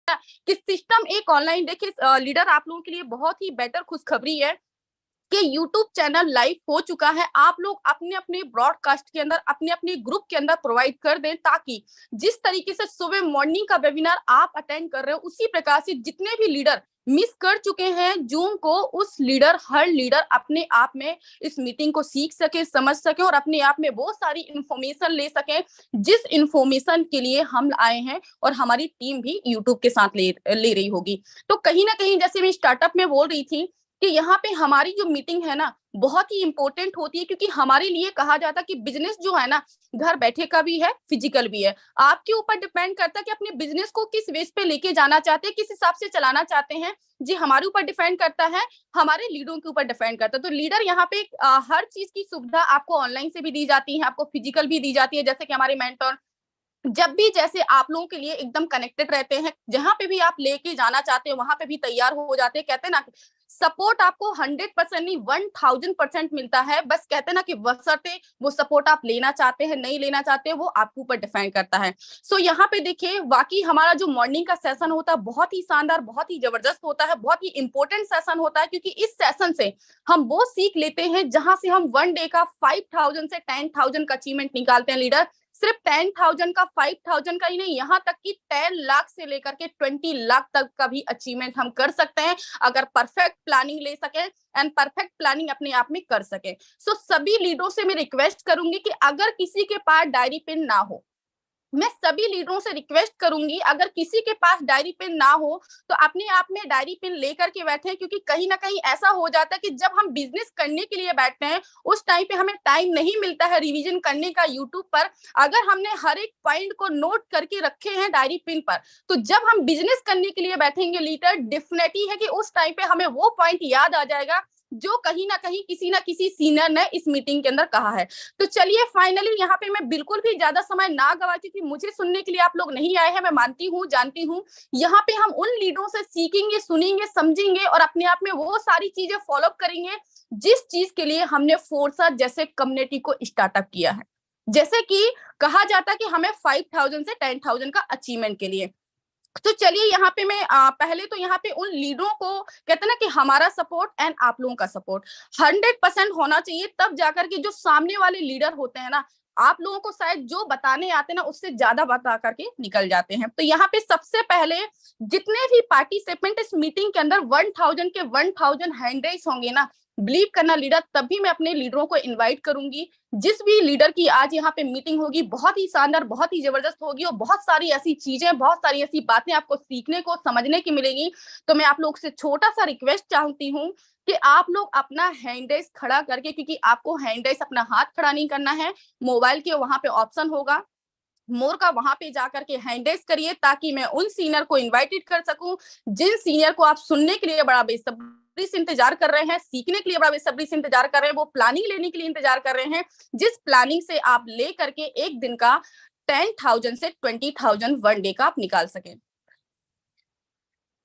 कि सिस्टम एक ऑनलाइन, देखिए लीडर आप लोगों के लिए बहुत ही बेटर खुशखबरी है कि YouTube चैनल लाइव हो चुका है। आप लोग अपने अपने ब्रॉडकास्ट के अंदर, अपने अपने ग्रुप के अंदर प्रोवाइड कर दें, ताकि जिस तरीके से सुबह मॉर्निंग का वेबिनार आप अटेंड कर रहे हो, उसी प्रकार से जितने भी लीडर मिस कर चुके हैं जूम को, उस लीडर, हर लीडर अपने आप में इस मीटिंग को सीख सके, समझ सके और अपने आप में वो सारी इंफॉर्मेशन ले सके जिस इंफॉर्मेशन के लिए हम आए हैं और हमारी टीम भी यूट्यूब के साथ ले रही होगी। तो कहीं ना कहीं, जैसे मैं स्टार्टअप में बोल रही थी कि यहाँ पे हमारी जो मीटिंग है ना बहुत ही इंपॉर्टेंट होती है, क्योंकि हमारे लिए कहा जाता है कि बिजनेस जो है ना घर बैठे का भी है, फिजिकल भी है। आपके ऊपर डिपेंड करता है कि अपने बिजनेस को किस वेज पे लेके जाना चाहते हैं, किस हिसाब से चलाना चाहते हैं। जी, हमारे ऊपर डिपेंड करता है, हमारे लीडरों के ऊपर डिपेंड करता है। तो लीडर यहाँ पे हर चीज की सुविधा आपको ऑनलाइन से भी दी जाती है, आपको फिजिकल भी दी जाती है। जैसे कि हमारे मेंटर जब भी जैसे आप लोगों के लिए एकदम कनेक्टेड रहते हैं, जहां पे भी आप लेके जाना चाहते हैं वहां पे भी तैयार हो जाते हैं। कहते हैं ना, सपोर्ट आपको 100% नहीं 1000% मिलता है। बस कहते हैं ना कि बशर्ते वो सपोर्ट आप लेना चाहते हैं नहीं लेना चाहते, वो आपके ऊपर डिपेंड करता है। सो यहाँ पे देखिए, वाकई हमारा जो मॉर्निंग का सेशन होता है बहुत ही शानदार, बहुत ही जबरदस्त होता है, बहुत ही इंपॉर्टेंट सेशन होता है, क्योंकि इस सेशन से हम वो सीख लेते हैं जहां से हम 1 डे का 5000 से 10,000 का अचीवमेंट निकालते हैं। लीडर सिर्फ 10,000 का, 5,000 का ही नहीं, यहाँ तक कि 10 लाख से लेकर के 20 लाख तक का भी अचीवमेंट हम कर सकते हैं, अगर परफेक्ट प्लानिंग ले सके एंड परफेक्ट प्लानिंग अपने आप में कर सके। सो सभी लीडरों से मैं रिक्वेस्ट करूंगी कि अगर किसी के पास डायरी पेन ना हो, मैं सभी लीडरों से रिक्वेस्ट करूंगी, अगर किसी के पास डायरी पेन ना हो तो अपने आप में डायरी पेन लेकर के बैठे, क्योंकि कहीं ना कहीं ऐसा हो जाता है कि जब हम बिजनेस करने के लिए बैठते हैं उस टाइम पे हमें टाइम नहीं मिलता है रिवीजन करने का यूट्यूब पर। अगर हमने हर एक पॉइंट को नोट करके रखे हैं डायरी पेन पर, तो जब हम बिजनेस करने के लिए बैठेंगे लीडर, डेफिनेटली है कि उस टाइम पे हमें वो पॉइंट याद आ जाएगा जो कहीं ना किसी सीनियर ने इस मीटिंग के अंदर कहा है। तो चलिए, फाइनली यहाँ पे मैं बिल्कुल भी ज्यादा समय ना गवाती थी, मुझे सुनने के लिए आप लोग नहीं आए हैं, मैं मानती हूँ, जानती हूँ। यहाँ पे हम उन लीडरों से सीखेंगे, सुनेंगे, समझेंगे और अपने आप में वो सारी चीजें फॉलो करेंगे जिस चीज के लिए हमने फोर्सा जैसे कम्युनिटी को स्टार्टअप किया है। जैसे कि कहा जाता है कि हमें 5,000 से 10,000 का अचीवमेंट के लिए। तो चलिए, यहाँ पे मैं पहले तो यहाँ पे उन लीडरों को कहते हैं ना कि हमारा सपोर्ट एंड आप लोगों का सपोर्ट 100% होना चाहिए, तब जाकर के जो सामने वाले लीडर होते हैं ना, आप लोगों को शायद जो बताने आते हैं ना उससे ज्यादा बता करके निकल जाते हैं। तो यहाँ पे सबसे पहले जितने भी पार्टिसिपेंट इस मीटिंग के अंदर 1000 के 1000 हैंड रेज होंगे ना, बिलीव करना लीडर, तभी मैं अपने लीडरों को इनवाइट करूंगी। जिस भी लीडर की आज यहाँ पे मीटिंग होगी बहुत ही शानदार, बहुत ही जबरदस्त होगी और बहुत सारी ऐसी चीजें, बहुत सारी ऐसी बातें आपको सीखने को, समझने की मिलेगी। तो मैं आप लोग से छोटा सा रिक्वेस्ट चाहती हूँ कि आप लोग अपना हैंड रेस खड़ा करके, क्योंकि आपको हैंड रेस अपना हाथ खड़ा नहीं करना है, मोबाइल के वहां पे ऑप्शन होगा मोर का, वहां पे जाकर के हैंड रेस करिए, ताकि मैं उन सीनियर को इनवाइटेड कर सकूं जिन सीनियर को आप सुनने के लिए बड़ा बेसब्री से इंतजार कर रहे हैं, सीखने के लिए बड़ा बेसब्री से इंतजार कर रहे हैं, वो प्लानिंग लेने के लिए इंतजार कर रहे हैं, जिस प्लानिंग से आप ले करके एक दिन का 10,000 से 20,000 1 डे का आप निकाल सके।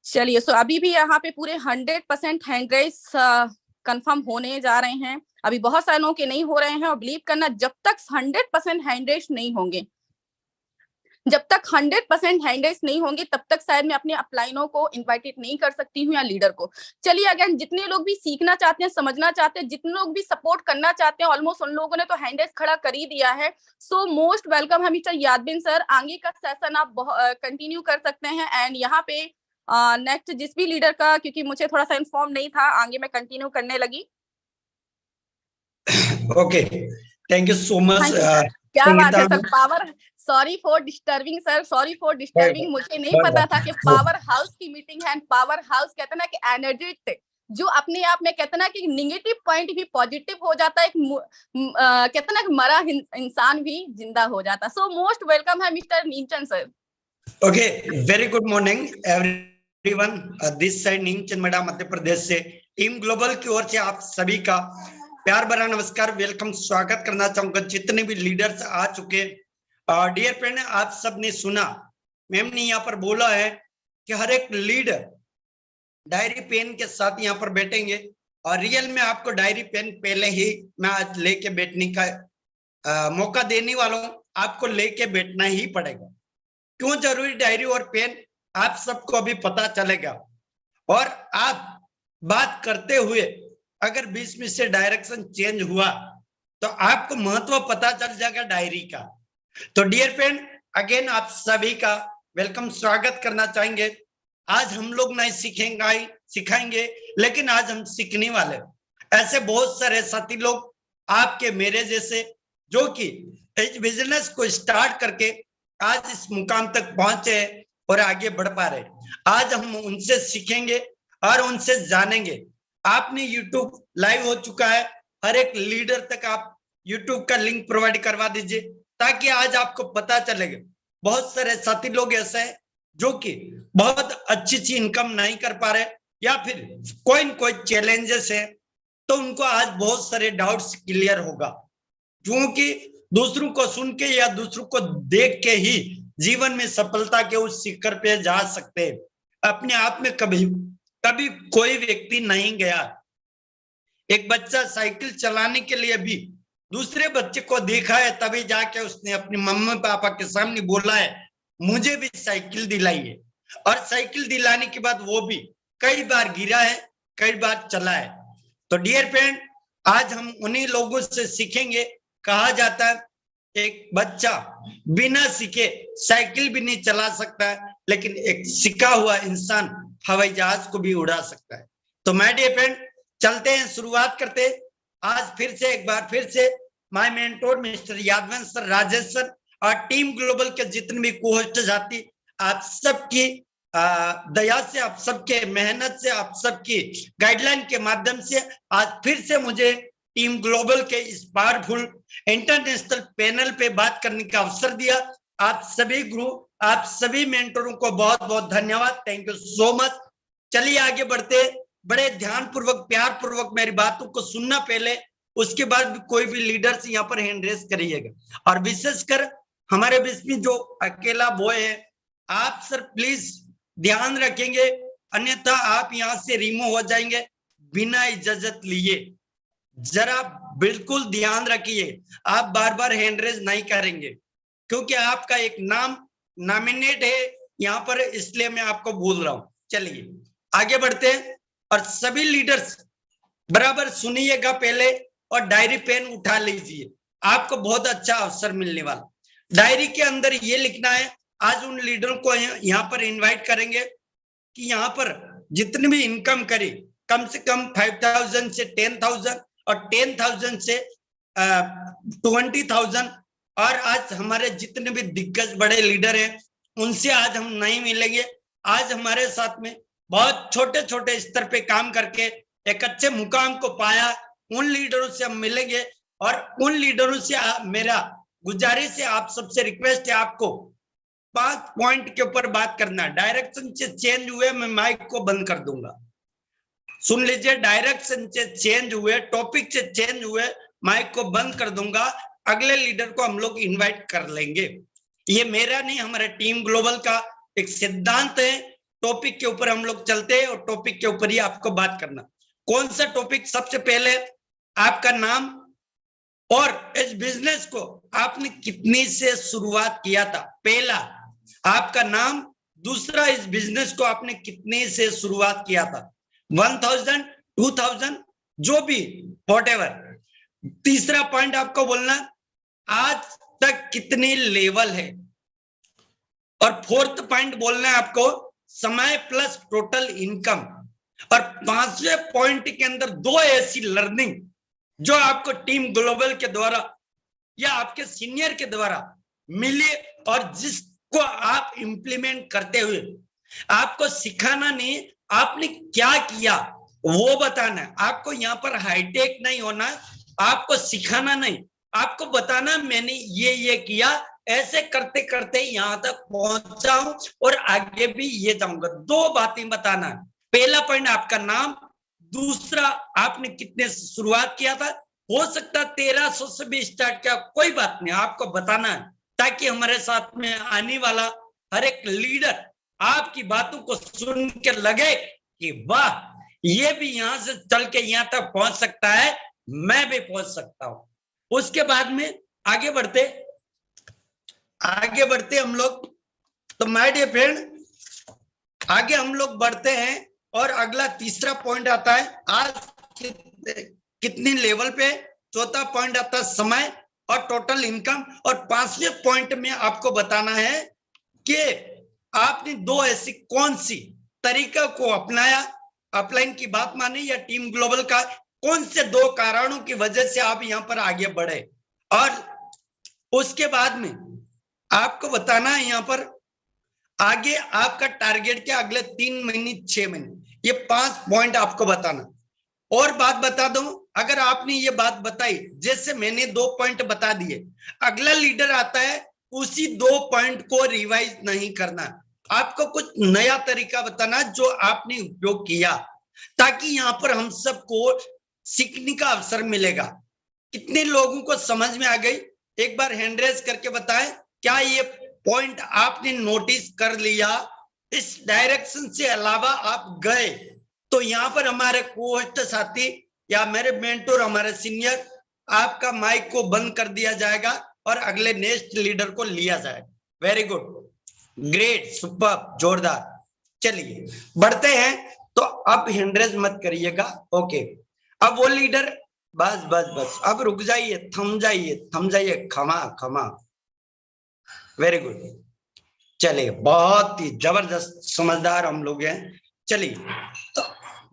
चलिए, सो अभी भी यहाँ पे पूरे 100% हैंड रेस कंफर्म होने जा रहे हैं। अभी बहुत सारे लोगों के नहीं हो रहे हैं और बिलीव करना, जब तक 100% हैंड रेस नहीं होंगे, जब तक 100% हैंडल्स नहीं होंगे, तब तक शायद मैं अपने अपलाइनों को इनवाइटेड नहीं कर सकती हूँ या लीडर को। चलिए, अगेन जितने लोग भी सीखना चाहते हैं, समझना चाहते हैं, जितने लोग भी सपोर्ट करना चाहते हैं, ऑलमोस्ट उन लोगों ने तो हैंडल्स खड़ा कर ही दिया है। सो मोस्ट वेलकम है मिस्टर यादबिन सर, आगे का सेशन आप कंटिन्यू कर सकते हैं। एंड यहाँ पे नेक्स्ट जिस भी लीडर का, क्योंकि मुझे थोड़ा सा इन्फॉर्म नहीं था, आगे मैं कंटिन्यू करने लगी। Okay, thank you so much. क्या बात है sir, power, sorry for disturbing sir, sorry for disturbing. मुझे नहीं पता था कि पावर हाउस की मीटिंग है। पावर हाउस कहते ना कि एनर्जेटिक, जो अपने आप में कहते ना कि नेगेटिव पॉइंट भी पॉजिटिव हो जाता है, कहते ना कि मरा इंसान भी जिंदा हो जाता। सो मोस्ट वेलकम है mister Neemchand sir. Okay, very good morning everyone. This side Neemchand madam, Madhya Pradesh से टीम ग्लोबल की ओर से आप सभी का प्यार भरा नमस्कार, वेलकम, स्वागत करना चाहूंगा। जितने भी लीडर्स आ चुके, डियर फ्रेंड, आप सब ने सुना, मैम ने यहाँ पर बोला है कि हर एक लीडर डायरी पेन के साथ यहाँ पर बैठेंगे, और रियल में आपको डायरी पेन पहले ही मैं आज लेके बैठने का मौका देने वाला हूँ। आपको लेके बैठना ही पड़ेगा। क्यों जरूरी डायरी और पेन? आप सबको अभी पता चलेगा। और आप बात करते हुए अगर बीच में से डायरेक्शन चेंज हुआ तो आपको महत्व पता चल जाएगा डायरी का। तो डियर फ्रेंड, अगेन आप सभी का वेलकम, स्वागत करना चाहेंगे। आज हम लोग नहीं सिखाएंगे, लेकिन आज हम सीखने वाले ऐसे बहुत सारे साथी लोग आपके मेरे जैसे जो कि इस बिजनेस को स्टार्ट करके आज इस मुकाम तक पहुंचे और आगे बढ़ पा रहे। आज हम उनसे सीखेंगे और उनसे जानेंगे। आपने YouTube लाइव हो चुका है, हर एक लीडर तक आप YouTube का लिंक प्रोवाइड करवा दीजिए ताकि आज आपको पता चलेगा। बहुत सारे साथी लोग ऐसे हैं जो कि बहुत अच्छी इनकम नहीं कर पा रहे या फिर कोई चैलेंजेस है, तो उनको आज बहुत सारे डाउट्स क्लियर होगा, क्योंकि दूसरों को सुन के या दूसरों को देख के ही जीवन में सफलता के उस शिखर पे जा सकते हैं। अपने आप में कभी कोई व्यक्ति नहीं गया। एक बच्चा साइकिल चलाने के लिए भी दूसरे बच्चे को देखा है, तभी जाके उसने अपने मम्मी पापा के सामने बोला है मुझे भी साइकिल दिलाइए। और साइकिल दिलाने के बाद वो भी कई बार गिरा है, कई बार चला है। तो डियर फ्रेंड, आज हम उन्हीं लोगों से सीखेंगे। कहा जाता है एक बच्चा बिना सीखे साइकिल भी नहीं चला सकता है, लेकिन एक सीखा हुआ इंसान हवाई जहाज को भी उड़ा सकता है। तो माय डियर फ्रेंड, चलते हैं, शुरुआत करते हैं। आज एक बार फिर से my mentor mister Yadavansh sir, Rajesh sir और टीम ग्लोबल के जितने भी को-होस्ट साथी, आप सबकी दया से, आप सबके मेहनत से, आप सबकी गाइडलाइन के माध्यम से आज फिर से मुझे टीम ग्लोबल के इस पावरफुल इंटरनेशनल पैनल पे बात करने का अवसर दिया। आप सभी गुरु, आप सभी मेंटरों को बहुत बहुत धन्यवाद। Thank you so much. चलिए आगे बढ़ते। बड़े ध्यान पूर्वक, प्यार पूर्वक मेरी बातों को सुनना पहले, उसके बाद भी कोई भी लीडर्स यहाँ पर हैंड रेस करिएगा। और विशेषकर हमारे बीच में जो अकेला बॉय है, आप सर प्लीज ध्यान रखेंगे, अन्यथा आप यहाँ से रिमूव हो जाएंगे बिना इजाजत लिए। जरा बिल्कुल ध्यान रखिए, आप बार बार हैंड रेज नहीं करेंगे, क्योंकि आपका एक नाम नॉमिनेट है यहाँ पर, इसलिए मैं आपको बोल रहा हूं। चलिए आगे बढ़ते हैं और सभी लीडर्स बराबर सुनिएगा पहले और डायरी पेन उठा लीजिए, आपको बहुत अच्छा अवसर मिलने वाला। डायरी के अंदर ये लिखना है, आज उन लीडरों को यहाँ पर इनवाइट करेंगे कि यहाँ पर जितनी भी इनकम करी कम से कम 5,000 से 10,000 और 10,000 से 20,000। और आज हमारे जितने भी दिग्गज बड़े लीडर हैं उनसे आज हम नहीं मिलेंगे। आज हमारे साथ में बहुत छोटे छोटे स्तर पे काम करके एक अच्छे मुकाम को पाया, उन लीडरों से हम मिलेंगे। और उन लीडरों से मेरा गुजारिश है, आप सबसे रिक्वेस्ट है, आपको 5 पॉइंट के ऊपर बात करना। डायरेक्शन से चेंज हुए मैं माइक को बंद कर दूंगा। सुन लीजिए, डायरेक्शन से चेंज हुए, टॉपिक से चेंज हुए, माइक को बंद कर दूंगा। अगले लीडर को हम लोग इनवाइट कर लेंगे। ये मेरा नहीं, हमारे टीम ग्लोबल का एक सिद्धांत है। टॉपिक के ऊपर हम लोग चलते हैं और टॉपिक के ऊपर ही आपको बात करना। कौन सा टॉपिक? सबसे पहले आपका नाम और इस बिजनेस को आपने कितनी से शुरुआत किया था। पहला आपका नाम, दूसरा इस बिजनेस को आपने कितने से शुरुआत किया था, 1,000, 2,000, जो भी व्हाटएवर। तीसरा पॉइंट आपको बोलना आज तक कितने लेवल है। और फोर्थ पॉइंट बोलना है आपको समय प्लस टोटल इनकम। और 5वें पॉइंट के अंदर 2 ऐसी लर्निंग जो आपको टीम ग्लोबल के द्वारा या आपके सीनियर के द्वारा मिली और जिसको आप इंप्लीमेंट करते हुए, आपको सिखाना नहीं, आपने क्या किया वो बताना है। आपको यहाँ पर हाईटेक नहीं होना, आपको सिखाना नहीं, आपको बताना मैंने ये किया, ऐसे करते करते यहाँ तक पहुंचा हूं और आगे भी ये जाऊंगा। 2 बातें बताना है। पहला पॉइंट आपका नाम, दूसरा आपने कितने से शुरुआत किया था। हो सकता 1300 से भी स्टार्ट किया, कोई बात नहीं, आपको बताना है, ताकि हमारे साथ में आने वाला हर एक लीडर आपकी बातों को सुन के लगे कि वाह, ये भी यहां से चल के यहां तक पहुंच सकता है, मैं भी पहुंच सकता हूं। उसके बाद में आगे बढ़ते हम लोग। तो माय डियर फ्रेंड, आगे हम लोग बढ़ते हैं और अगला तीसरा पॉइंट आता है आज कितनी लेवल पे, चौथा पॉइंट आता है समय और टोटल इनकम, और पांचवें पॉइंट में आपको बताना है कि आपने दो ऐसी कौन सी तरीका को अपनाया, अपलाइन की बात माने या टीम ग्लोबल का, कौन से दो कारणों की वजह से आप यहां पर आगे बढ़े। और उसके बाद में आपको बताना है यहां पर आगे आपका टारगेट क्या, अगले 3 महीने 6 महीने, ये 5 पॉइंट आपको बताना। और बात बता दूं, अगर आपने ये बात बताई, जैसे मैंने 2 पॉइंट बता दिए, अगला लीडर आता है उसी 2 पॉइंट को रिवाइज नहीं करना, आपको कुछ नया तरीका बताना जो आपने उपयोग किया, ताकि यहां पर हम सबको सीखने का अवसर मिलेगा। कितने लोगों को समझ में आ गई, एक बार हैंड रेज करके बताएं, क्या ये पॉइंट आपने नोटिस कर लिया, इस डायरेक्शन से अलावा आप गए तो यहाँ पर हमारे कोहोस्ट साथी या मेरे मेंटोर, हमारे सीनियर, आपका माइक को बंद कर दिया जाएगा और अगले नेक्स्ट लीडर को लिया जाएगा। वेरी गुड, ग्रेट, सुपर, जोरदार। चलिए बढ़ते हैं, तो अब हैंड्रेज मत करिएगा, ओके। अब वो लीडर, बस बस बस, अब रुक जाइए, थम जाइए, क्षमा क्षमा, वेरी गुड। चलिए, बहुत ही जबरदस्त समझदार हम लोग हैं। चलिए, तो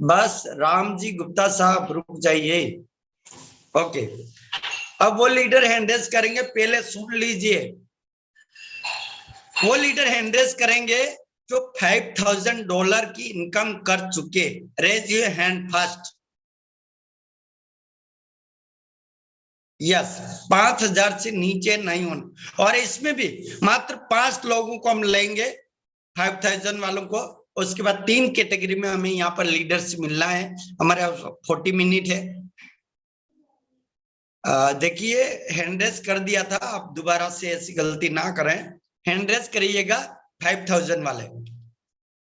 बस राम जी गुप्ता साहब रुक जाइए, ओके। अब वो लीडर हैंडरेज करेंगे, पहले सुन लीजिए, वो लीडर हैंडरेज करेंगे जो $5,000 की इनकम कर चुके। Raise your hand fast. Yes, 5,000 से नीचे नहीं होना, और इसमें भी मात्र 5 लोगों को हम लेंगे, 5,000 वालों को। उसके बाद 3 कैटेगरी में हमें यहाँ पर लीडर से मिलना है। हमारे 40 मिनट है। देखिए, हैंडरेज कर दिया था, आप दोबारा से ऐसी गलती ना करें, हैंडरेज करिएगा 5,000 वाले,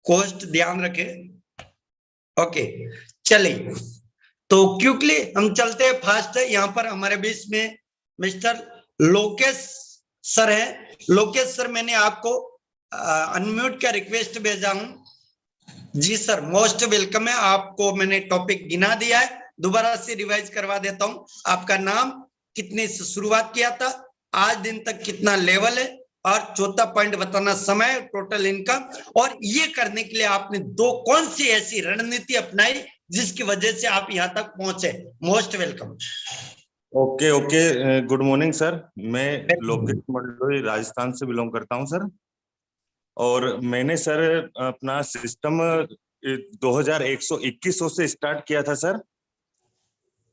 कॉस्ट ध्यान रखें, ओके। चलिए, तो क्विकली हम चलते हैं, फास्ट है। यहाँ पर हमारे बीच में मिस्टर लोकेश सर है। लोकेश सर, मैंने आपको अनम्यूट का रिक्वेस्ट भेजा हूं। जी सर, मोस्ट वेलकम है। आपको मैंने टॉपिक गिना दिया है, दोबारा से रिवाइज करवा देता हूं। आपका नाम, कितने से शुरुआत किया था, आज दिन तक कितना लेवल है, और चौथा पॉइंट बताना समय, टोटल इनकम। और ये करने के लिए आपने दो कौन सी ऐसी रणनीति अपनाई जिसकी वजह से आप यहाँ तक पहुंचे। Most welcome. Okay, good morning sir. मैं लोकेश मंडलोई राजस्थान से बिलोंग करता हूं सर, और मैंने सर अपना सिस्टम 2121 से स्टार्ट किया था सर,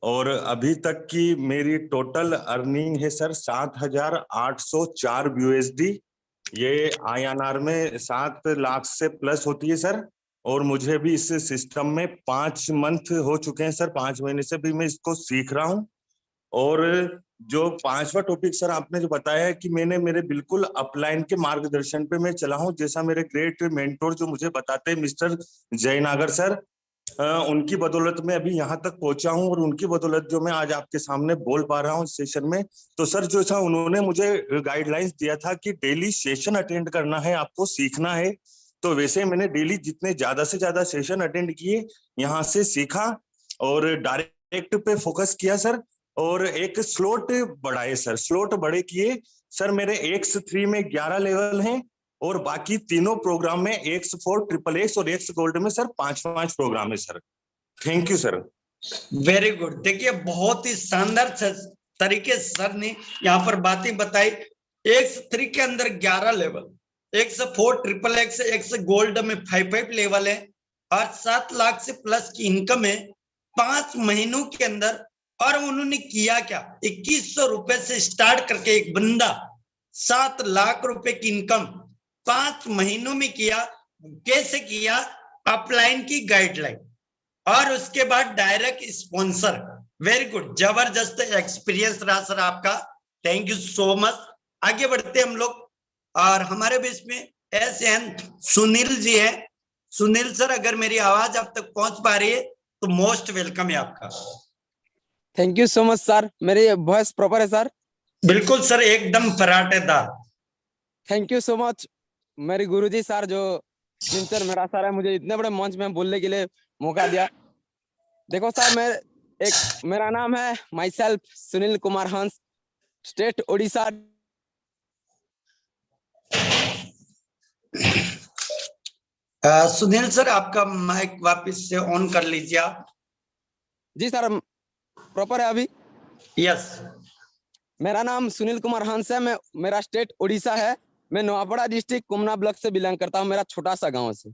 और अभी तक की मेरी टोटल अर्निंग है सर 7,804 USD। ये INR में 7 लाख से प्लस होती है सर। और मुझे भी इस सिस्टम में 5 मंथ हो चुके हैं सर, 5 महीने से भी मैं इसको सीख रहा हूँ। और जो 5वां टॉपिक सर आपने जो बताया है कि मैंने मेरे बिल्कुल अपलाइन के मार्गदर्शन पे मैं चला हूँ, जैसा मेरे ग्रेट मेंटोर जो मुझे बताते हैं मिस्टर जयनागर सर, उनकी बदौलत मैं अभी यहाँ तक पहुंचा हूँ, और उनकी बदौलत जो मैं आज आपके सामने बोल पा रहा हूँ इस सेशन में। तो सर जो था उन्होंने मुझे गाइडलाइंस दिया था कि डेली सेशन अटेंड करना है, आपको सीखना है। तो वैसे मैंने डेली जितने ज्यादा से ज्यादा सेशन अटेंड किए, यहाँ से सीखा और डायरेक्ट पे फोकस किया सर, और एक स्लॉट बढ़ाए सर, स्लॉट बड़े किए सर। मेरे X3 में 11 लेवल हैं, और बाकी तीनों प्रोग्राम में X4, XXX और X गोल्ड में सर 5-5 प्रोग्राम है sir. Thank you sir. Very good. देखिए, बहुत ही शानदार तरीके से सर ने यहाँ पर बातें बताई। X3 के अंदर 11 level, X4, XXX, X gold में 5 लेवल है, और 7 लाख से प्लस की इनकम है 5 महीनों के अंदर। और उन्होंने किया क्या, 2100 रुपए से स्टार्ट करके एक बंदा 7 लाख रुपए की इनकम 5 महीनों में किया। कैसे किया, अपलाइन की गाइडलाइन, और उसके बाद डायरेक्ट स्पॉन्सर। वेरी गुड, जबरदस्त एक्सपीरियंस रहा सर आपका, थैंक यू सो मच। आगे बढ़ते हम लोग, और हमारे बीच में SN सुनील जी है। सुनील सर, अगर मेरी आवाज आप तक पहुंच पा रही है तो मोस्ट वेलकम है आपका। Thank you so much sir. मेरी वॉइस प्रॉपर है सर? बिल्कुल सर, एकदम फराटेदार। थैंक यू सो मच मेरे गुरुजी सर, जो सर मेरा सर है, मुझे इतने बड़े मंच में बोलने के लिए मौका दिया। देखो सर, मेरा नाम है माई सेल्फ सुनील कुमार हंस, स्टेट ओडिशा। सुनील सर, आपका माइक वापस से ऑन कर लीजिए आप। जी सर, प्रॉपर है अभी। यस। मेरा नाम सुनील कुमार हंस है, मेरा स्टेट ओडिशा है। मैं नोआपाड़ा डिस्ट्रिक्ट कुमना ब्लॉक से बिलोंग करता हूँ, मेरा छोटा सा गांव से।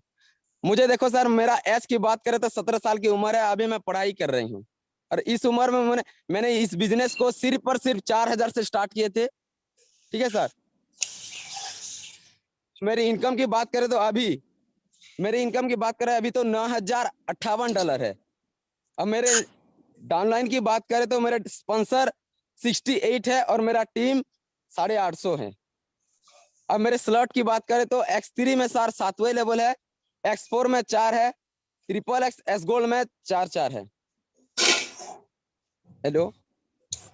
मुझे देखो सर, मेरा एज की बात करें तो 17 साल की उम्र है, अभी मैं पढ़ाई कर रही हूँ। और इस उम्र में मैंने इस बिजनेस को सिर्फ और सिर्फ 4000 से स्टार्ट किए थे। ठीक है सर। मेरी इनकम की बात करें तो अभी तो $9,058 है। अब मेरे डाउनलाइन की बात करें तो मेरे स्पॉन्सर 68 है और मेरा टीम 850 है। अब मेरे स्लॉट की बात करें तो X3 में सर 7वें लेवल है, X4 में 4 है, XXX एस गोल्ड में 4 है। हेलो।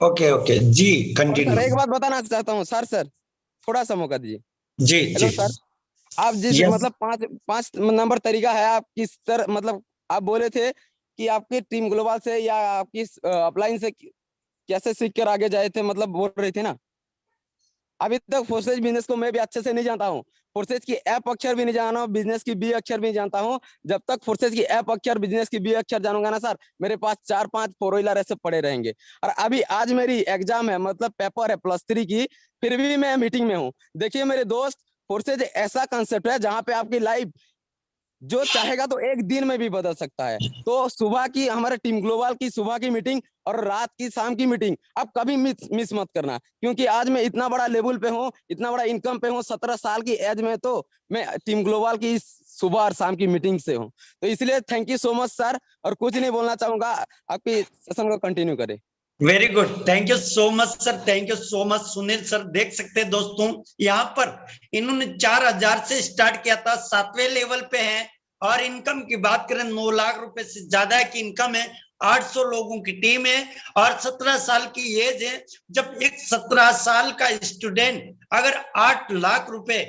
ओके ओके जी, कंटिन्यू। सर एक बात बताना चाहता हूँ सर थोड़ा सा मौका दीजिए। जी जी। हेलो सर, आप जिस यस। मतलब पांच नंबर तरीका है, आप किस तरह मतलब आप बोले थे कि आपकी टीम ग्लोबल से या आपकी अपलाइन से कैसे सीख कर आगे जाए थे, मतलब बोल रहे थे ना। अभी तक फोर्सेज बिजनेस को मैं भी अच्छे से नहीं जानता हूँ। फोर्सेज की एप अक्षर भी नहीं जाना, बिजनेस की बी अक्षर भी नहीं जानता हूँ। जब तक फोर्सेज की एप अक्षर बिजनेस की बी अक्षर जानूंगा ना सर, मेरे पास 4-5 फोर व्हीलर ऐसे पड़े रहेंगे। और अभी आज मेरी एग्जाम है, मतलब पेपर है +3 की, फिर भी मैं मीटिंग में हूँ। देखिए मेरे दोस्त, फोर्सेज ऐसा कंसेप्ट है जहाँ पे आपकी लाइफ जो चाहेगा तो एक दिन में भी बदल सकता है। तो सुबह की हमारे टीम ग्लोबल की सुबह की मीटिंग और रात की शाम की मीटिंग आप कभी मिस मत करना, क्योंकि आज मैं इतना बड़ा लेवल पे हूँ, इतना बड़ा इनकम पे हूँ। 17 साल की एज में तो मैं टीम ग्लोबल की सुबह और शाम की मीटिंग से हूँ। तो इसलिए thank you so much sir, और कुछ नहीं बोलना चाहूंगा, आपकी सेशन को कंटिन्यू करें। Very good, thank you so much sir, thank you so much Sunil sir. देख सकते हैं दोस्तों, यहाँ पर इन्होंने 4000 से स्टार्ट किया था, 7वें लेवल पे है। और इनकम की बात करें 9 लाख रुपए से ज्यादा की इनकम है। 800 लोगों की टीम है और 17 साल की एज है। जब एक 17 साल का स्टूडेंट अगर 8 लाख रुपए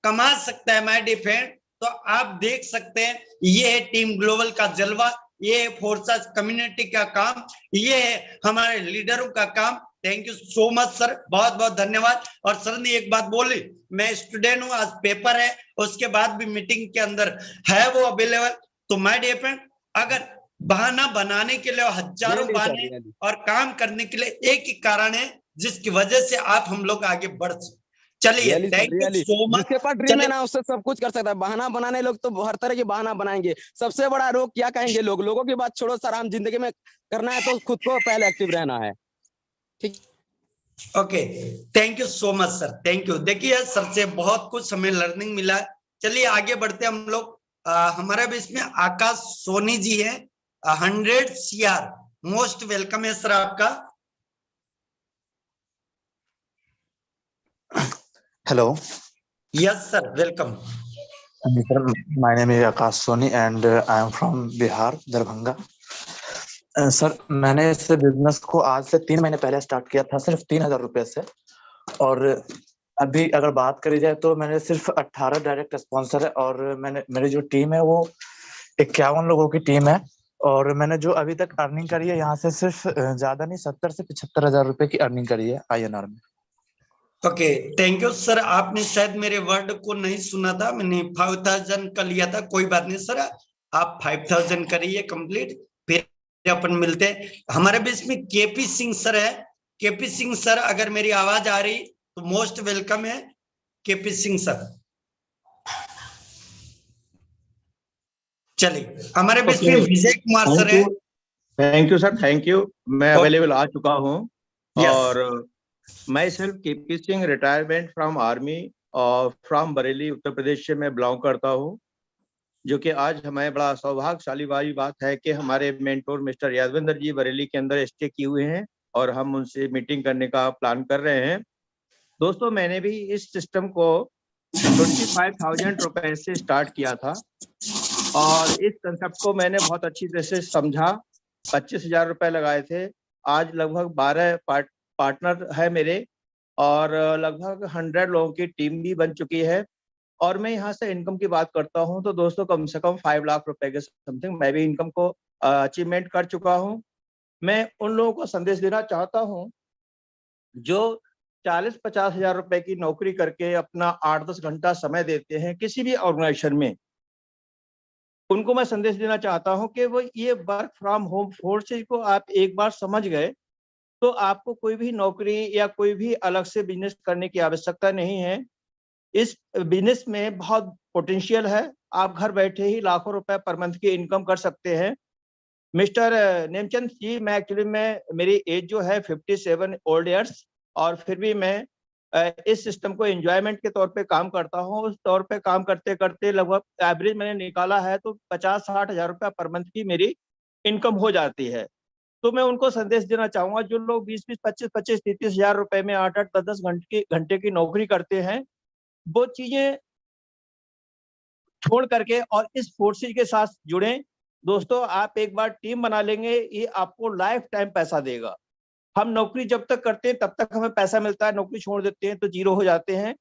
कमा सकता है माय डियर फ्रेंड, तो आप देख सकते हैं ये है टीम ग्लोबल का जलवा, ये है फोर्सेस कम्युनिटी का काम, ये है हमारे लीडरों का काम। Thank you so much sir, बहुत बहुत धन्यवाद। और सर ने एक बात बोली, मैं स्टूडेंट हूँ, आज पेपर है, उसके बाद भी मीटिंग के अंदर है वो अवेलेबल। तो माय डियर फ्रेंड, अगर बहाना बनाने के लिए हजारों बहाने और काम करने के लिए एक ही कारण है जिसकी वजह से आप हम लोग आगे बढ़ सकते। चलिए, थैंक यू सो मच। जिसके पास ड्रीम है ना, उससे सब कुछ कर सकता है। बहाना बनाने लोग तो हर तरह की बहाना बनाएंगे। सबसे बड़ा रोग क्या कहेंगे लोगों की बात छोड़ो सर, हम जिंदगी में करना है तो खुद को पहले एक्टिव रहना है। ठीक। Okay, thank you so much sir, thank you. देखिए सर से बहुत कुछ हमें लर्निंग मिला। चलिए आगे बढ़ते हम लोग। हमारे बीच में आकाश सोनी जी है, 100 CR। मोस्ट वेलकम है सर आपका। Hello. Yes sir, welcome. Sir, my name is Akash Soni and I am from Bihar, Darbhanga. Sir मैंने इस बिजनेस को आज से 3 महीने पहले स्टार्ट किया था, सिर्फ 3000 रुपए से। और अभी अगर बात करी जाए तो मैंने सिर्फ 18 डायरेक्ट स्पॉन्सर है और मेरी जो टीम है वो 51 लोगों की टीम है। और मैंने जो अभी तक अर्निंग करी है यहाँ से सिर्फ ज्यादा नहीं 70 से 75 हजार रुपए की अर्निंग करी है INR में। Okay, thank you sir. आपने शायद मेरे वर्ड को नहीं सुना था, मैंने 5000 का लिया था। कोई बात नहीं सर, आप 5000 करिए कंप्लीट, फिर अपन मिलते हैं। हमारे बीच में केपी सिंह सर है। केपी सिंह सर, अगर मेरी आवाज आ रही तो मोस्ट वेलकम है केपी सिंह सर। चलिए, हमारे बीच में विजय कुमार सर है। Thank you sir, thank you. मैं अवेलेबल आ चुका हूँ। Yes. और मैं self KP Singh, retirement from army और फ्रॉम बरेली उत्तर प्रदेश से मैं बिलोंग करता हूँ। जो कि आज हमें बड़ा सौभाग्यशाली वाली बात है कि हमारे मेंटोर मिस्टर यादविंदर जी बरेली के अंदर स्टे किए हुए हैं और हम उनसे मीटिंग करने का प्लान कर रहे हैं। दोस्तों, मैंने भी इस सिस्टम को 25,000 रुपए से स्टार्ट किया था और इस कंसेप्ट को मैंने बहुत अच्छी तरह से समझा। 25,000 रुपए लगाए थे। आज लगभग 12 पार्टनर है मेरे और लगभग 100 लोगों की टीम भी बन चुकी है और मैं यहाँ से इनकम की बात करता हूँ तो दोस्तों कम से कम 5 लाख रुपए के समथिंग मैं भी इनकम को अचीवमेंट कर चुका हूँ। मैं उन लोगों को संदेश देना चाहता हूँ जो 40-50 हजार रुपए की नौकरी करके अपना 8-10 घंटा समय देते हैं किसी भी ऑर्गेनाइजेशन में, उनको मैं संदेश देना चाहता हूं कि वो ये वर्क फ्रॉम होम फोर्सेज को आप एक बार समझ गए तो आपको कोई भी नौकरी या कोई भी अलग से बिजनेस करने की आवश्यकता नहीं है। इस बिजनेस में बहुत पोटेंशियल है, आप घर बैठे ही लाखों रुपए पर मंथ की इनकम कर सकते हैं। मिस्टर नेमचंद जी, मैं एक्चुअली मेरी एज जो है 57 ओल्ड ईयर्स और फिर भी मैं इस सिस्टम को एंजॉयमेंट के तौर पे काम करता हूँ। उस तौर पे काम करते करते लगभग एवरेज मैंने निकाला है तो 50-60 हजार रुपया पर मंथ की मेरी इनकम हो जाती है। तो मैं उनको संदेश देना चाहूंगा जो लोग 20-20, 25-25, 30-30 हजार रुपए में 8-8, 10-10 घंटे की नौकरी करते हैं, वो चीजें छोड़ करके और इस फोर्सेज के साथ जुड़े। दोस्तों आप एक बार टीम बना लेंगे, ये आपको लाइफ टाइम पैसा देगा। हम नौकरी जब तक करते हैं तब तक हमें पैसा मिलता है, नौकरी छोड़ देते हैं तो जीरो हो जाते हैं।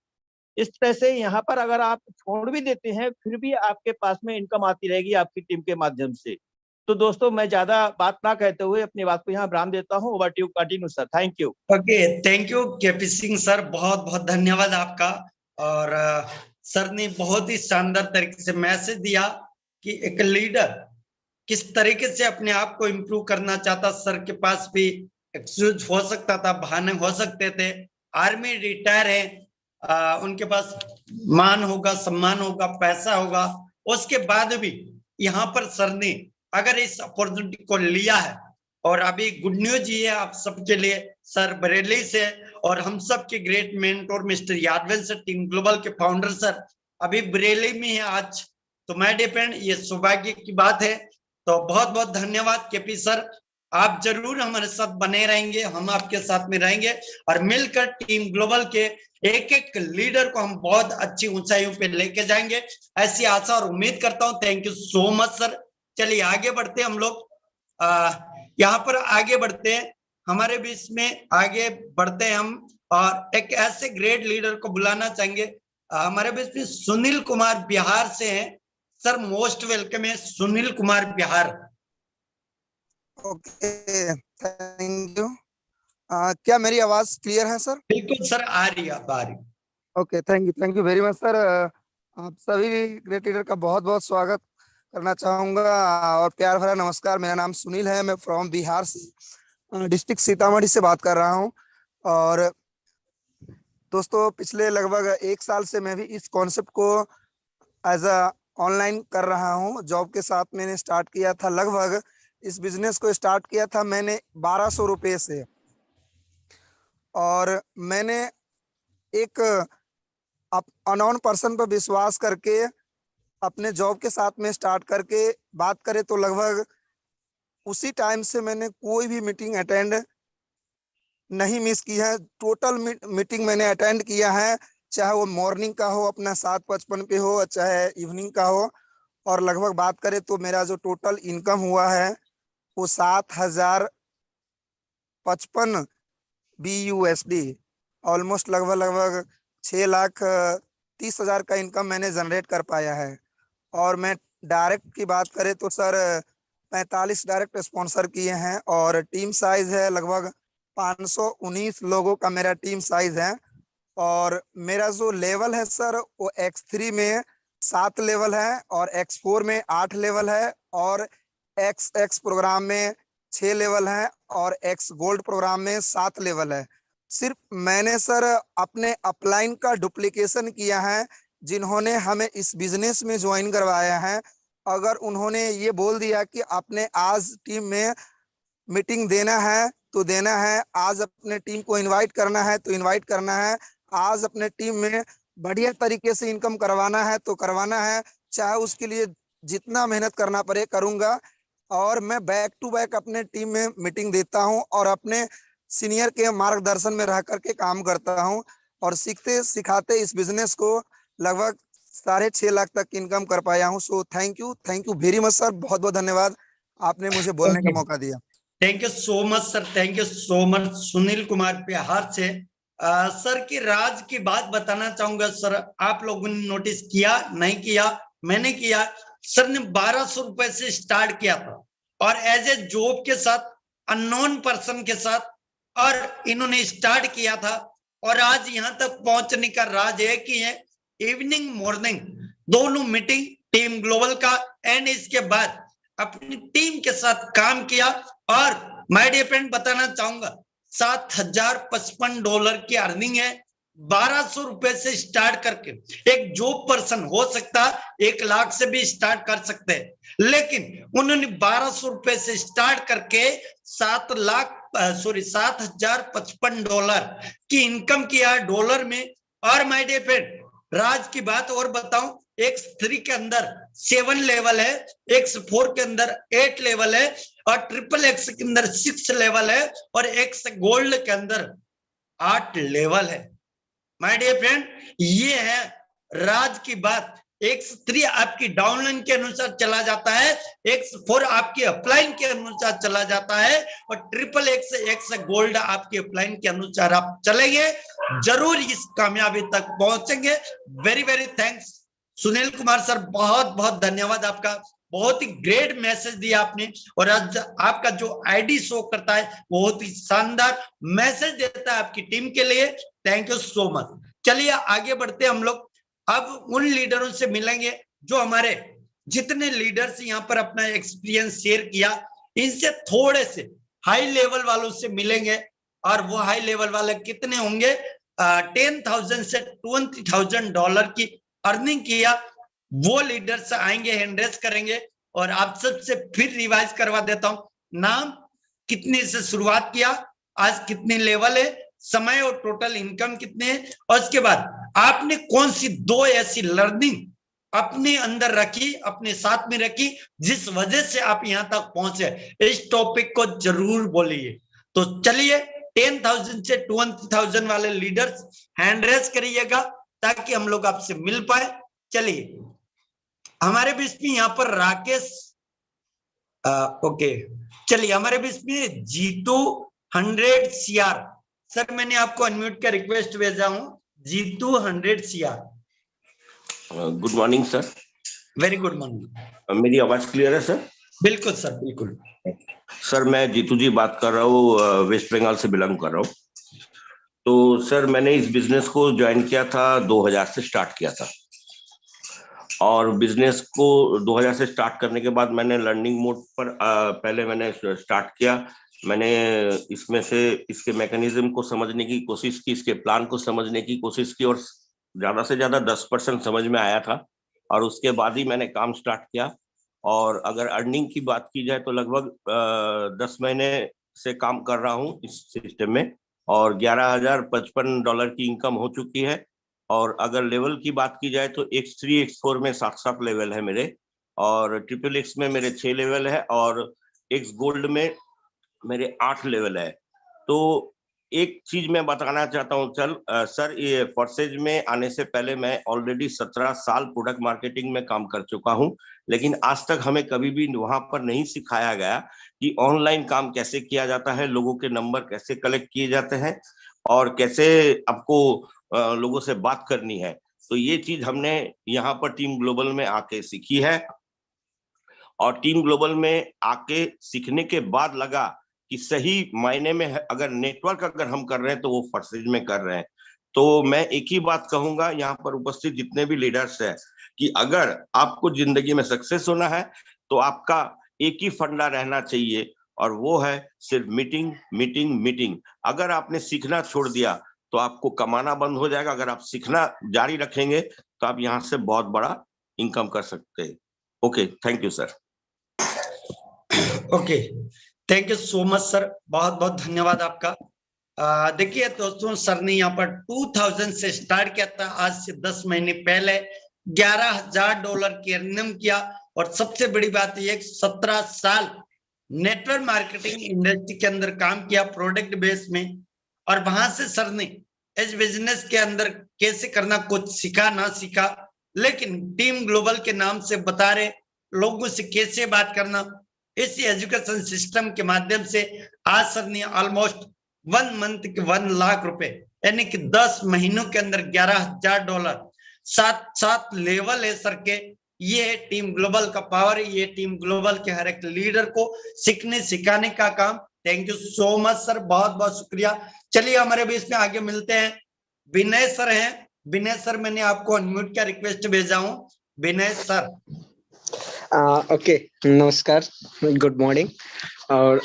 इस तरह से यहाँ पर अगर आप छोड़ भी देते हैं फिर भी आपके पास में इनकम आती रहेगी आपकी टीम के माध्यम से। तो दोस्तों मैं ज्यादा बात ना कहते हुए अपनी बात को यहाँ विराम देता हूँ। Over to you, continue sir. Thank you. Okay, thank you KP Singh sir, बहुत बहुत धन्यवाद आपका। और सर ने बहुत ही शानदार तरीके से मैसेज दिया कि एक लीडर किस तरीके से अपने आप को इम्प्रूव करना चाहता। सर के पास भी एक्सक्यूज हो सकता था, बहाने हो सकते थे। आर्मी रिटायर है, उनके पास मान होगा, सम्मान होगा, पैसा होगा, उसके बाद भी यहाँ पर सर ने अगर इस अपॉर्चुनिटी को लिया है। और अभी गुड न्यूज ये है आप सबके लिए, सर बरेली से और हम सब के great mentor mister Yadavel sir, team global के फाउंडर सर अभी बरेली में है आज। तो मैं डिपेंड, ये सौभाग्य की बात है। तो बहुत बहुत धन्यवाद केपी सर, आप जरूर हमारे साथ बने रहेंगे, हम आपके साथ में रहेंगे और मिलकर टीम ग्लोबल के एक एक लीडर को हम बहुत अच्छी ऊंचाइयों पे लेके जाएंगे, ऐसी आशा और उम्मीद करता हूं। Thank you so much sir. चलिए आगे बढ़ते हम लोग, यहाँ पर आगे बढ़ते हैं, हमारे बीच में आगे बढ़ते हैं हम और एक ऐसे ग्रेट लीडर को बुलाना चाहेंगे। हमारे बीच में सुनील कुमार बिहार से हैं सर, मोस्ट वेलकम है Sunil Kumar Bihar. Okay, thank you. क्या मेरी आवाज क्लियर है सर? बिल्कुल सर, आ रही है, आ रही। Okay, thank you very much sir. आप सभी ग्रेट लीडर का बहुत बहुत स्वागत करना चाहूंगा और प्यार भरा नमस्कार। मेरा नाम सुनील है, मैं फ्रॉम बिहार से, डिस्ट्रिक्ट सीतामढ़ी से बात कर रहा हूं। और दोस्तों पिछले लगभग 1 साल से मैं भी इस कॉन्सेप्ट को एज अ ऑनलाइन कर रहा हूं। जॉब के साथ मैंने स्टार्ट किया था, लगभग इस बिजनेस को स्टार्ट किया था मैंने 1200 रुपये से। और मैंने एक अननोन पर्सन पर विश्वास करके अपने जॉब के साथ में स्टार्ट करके बात करें तो लगभग उसी टाइम से मैंने कोई भी मीटिंग अटेंड नहीं मिस की है। टोटल मीटिंग मैंने अटेंड किया है, चाहे वो मॉर्निंग का हो अपना 7:55 पे हो, चाहे इवनिंग का हो। और लगभग बात करें तो मेरा जो टोटल इनकम हुआ है वो 7,055 BUSD, ऑलमोस्ट लगभग 6,30,000 का इनकम मैंने जनरेट कर पाया है। और मैं डायरेक्ट की बात करें तो सर 45 डायरेक्ट स्पॉन्सर किए हैं और टीम साइज है लगभग 519 लोगों का मेरा टीम साइज है। और मेरा जो लेवल है सर वो X3 में 7 लेवल है और X4 में 8 लेवल है और XX प्रोग्राम में 6 लेवल है और X गोल्ड प्रोग्राम में 7 लेवल है। सिर्फ मैंने सर अपने अपलाइन का डुप्लीकेशन किया है जिन्होंने हमें इस बिजनेस में ज्वाइन करवाया है। अगर उन्होंने ये बोल दिया कि आपने आज टीम में मीटिंग देना है तो देना है, आज अपने टीम को इनवाइट करना है तो इनवाइट करना है, आज अपने टीम में बढ़िया तरीके से इनकम करवाना है तो करवाना है, चाहे उसके लिए जितना मेहनत करना पड़े करूंगा। और मैं बैक टू बैक अपने टीम में मीटिंग देता हूं और अपने सीनियर के मार्गदर्शन में रह करके काम करता हूं और सीखते सिखाते इस बिजनेस को लगभग 6.5 लाख तक इनकम कर पाया हूं। So thank you very much sir, बहुत बहुत धन्यवाद, आपने मुझे बोलने का मौका दिया। Thank you so much sir, thank you so much. Sunil Kumar Bihar से सर की राज की बात बताना चाहूंगा। सर आप लोगों ने नोटिस किया नहीं किया, मैंने किया। सर ने 1200 रुपए से स्टार्ट किया था और एज ए जॉब के साथ, अननोन पर्सन के साथ, और इन्होंने स्टार्ट किया था और आज यहां तक पहुंचने का राज है कि है इवनिंग मॉर्निंग दोनों मीटिंग टीम ग्लोबल का एंड इसके बाद अपनी टीम के साथ काम किया। और माय डियर फ्रेंड बताना चाहूंगा $7,055 की अर्निंग है 1200 रुपए से स्टार्ट करके। एक जॉब पर्सन हो सकता 1 लाख से भी स्टार्ट कर सकते हैं, लेकिन उन्होंने 1200 रुपए से स्टार्ट करके $7,055 की इनकम किया डॉलर में। और माय डियर फ्रेंड राज की बात और बताऊं, X3 के अंदर 7 लेवल है, X4 के अंदर 8 लेवल है और XXX के अंदर 6 लेवल है और X गोल्ड के अंदर 8 लेवल है। माय डियर फ्रेंड ये है राज की बात। X3 आपकी डाउनलाइन के अनुसार चला जाता है, X4 आपकी अपलाइन के अनुसार चला जाता है और XXX गोल्ड आपकी अपलाइन के अनुसार आप चलेंगे, जरूर इस कामयाबी तक पहुंचेंगे। Very very thanks Sunil Kumar sir, बहुत बहुत धन्यवाद आपका। बहुत ही ग्रेट मैसेज दिया आपने और आज आपका जो आईडी शो करता है बहुत ही शानदार मैसेज देता है आपकी टीम के लिए। Thank you so much. चलिए आगे बढ़ते हम लोग अब उन लीडरों से मिलेंगे जो हमारे जितने लीडर्स यहाँ पर अपना एक्सपीरियंस शेयर किया, इनसे थोड़े से हाई लेवल वालों से मिलेंगे। और वो हाई लेवल वाले कितने होंगे? 10,000 से $20,000 की अर्निंग किया वो लीडर्स आएंगे, हैंड रेस करेंगे और आप सबसे फिर रिवाइज करवा देता हूं। नाम, कितने से शुरुआत किया, आज कितने लेवल है, समय और टोटल इनकम कितने है, और उसके बाद आपने कौन सी 2 ऐसी लर्निंग अपने अंदर रखी, अपने साथ में रखी, जिस वजह से आप यहां तक पहुंचे। इस टॉपिक को जरूर बोलिए। तो चलिए 10,000 से 20,000 वाले लीडर्स हैंड रेस करिएगा ताकि हम लोग आपसे मिल पाए। चलिए हमारे बीच में यहाँ पर राकेश, ओके, चलिए हमारे बीच में जीतू 100 CR सर, मैंने आपको अनम्यूट का रिक्वेस्ट भेजा हूं। Jitu 100 CR, good morning sir. Very good morning. मेरी आवाज क्लियर है सर? बिल्कुल सर, बिल्कुल सर। मैं जीतू जी बात कर रहा हूँ, वेस्ट बंगाल से बिलोंग कर रहा हूँ। तो सर मैंने इस बिजनेस को ज्वाइन किया था, 2000 से स्टार्ट किया था और बिजनेस को 2000 से स्टार्ट करने के बाद मैंने लर्निंग मोड पर पहले मैंने स्टार्ट किया। मैंने इसमें से इसके मैकेनिज्म को समझने की कोशिश की, इसके प्लान को समझने की कोशिश की और ज्यादा से ज्यादा 10% समझ में आया था और उसके बाद ही मैंने काम स्टार्ट किया। और अगर अर्निंग की बात की जाए तो लगभग 10 महीने से काम कर रहा हूँ इस सिस्टम में और $11,055 की इनकम हो चुकी है। और अगर लेवल की बात की जाए तो X3 X4 में 7 लेवल है मेरे और XXX में मेरे 6 लेवल है और X गोल्ड में मेरे 8 लेवल है। तो एक चीज मैं बताना चाहता हूँ सर, ये फोर्सेज में आने से पहले मैं ऑलरेडी 17 साल प्रोडक्ट मार्केटिंग में काम कर चुका हूँ, लेकिन आज तक हमें कभी भी वहां पर नहीं सिखाया गया कि ऑनलाइन काम कैसे किया जाता है, लोगों के नंबर कैसे कलेक्ट किए जाते हैं और कैसे आपको लोगों से बात करनी है। तो ये चीज हमने यहाँ पर टीम ग्लोबल में आके सीखी है और टीम ग्लोबल में आके सीखने के बाद लगा कि सही मायने में अगर नेटवर्क अगर हम कर रहे हैं तो वो फर्सेज में कर रहे हैं। तो मैं एक ही बात कहूंगा यहाँ पर उपस्थित जितने भी लीडर्स हैं कि अगर आपको जिंदगी में सक्सेस होना है तो आपका एक ही फंडा रहना चाहिए और वो है सिर्फ मीटिंग मीटिंग मीटिंग। अगर आपने सीखना छोड़ दिया तो आपको कमाना बंद हो जाएगा। अगर आप सीखना जारी रखेंगे तो आप यहाँ से बहुत बड़ा इनकम कर सकते हैं। Okay, thank you sir. Okay, thank you so much sir, बहुत बहुत धन्यवाद आपका। देखिए दोस्तों, सर ने यहाँ पर 2000 से स्टार्ट किया था, आज से 10 महीने पहले $11,000 की अर्निंग किया और सबसे बड़ी बात यह 17 साल नेटवर्क मार्केटिंग इंडस्ट्री के अंदर काम किया प्रोडक्ट बेस में और वहां से सर ने इस बिजनेस के अंदर कैसे करना कुछ सीखा ना सीखा, लेकिन टीम ग्लोबल के नाम से बता रहे लोगों से कैसे बात करना। इसी एजुकेशन सिस्टम के माध्यम से आज सर ने ऑलमोस्ट 1 मंथ के 1 लाख रुपए यानी कि 10 महीनों के अंदर $11,000। 7 लेवल है सर के। ये है टीम ग्लोबल का पावर, ये टीम ग्लोबल के हर एक लीडर को सीखने सिखाने का काम। Thank you so much sir, बहुत बहुत शुक्रिया। चलिए हमारे बीच में आगे मिलते हैं, विनय सर हैं। विनय सर, मैंने आपको अनम्यूट का रिक्वेस्ट भेजा हूं। विनय सर। ओके, नमस्कार, गुड मॉर्निंग। और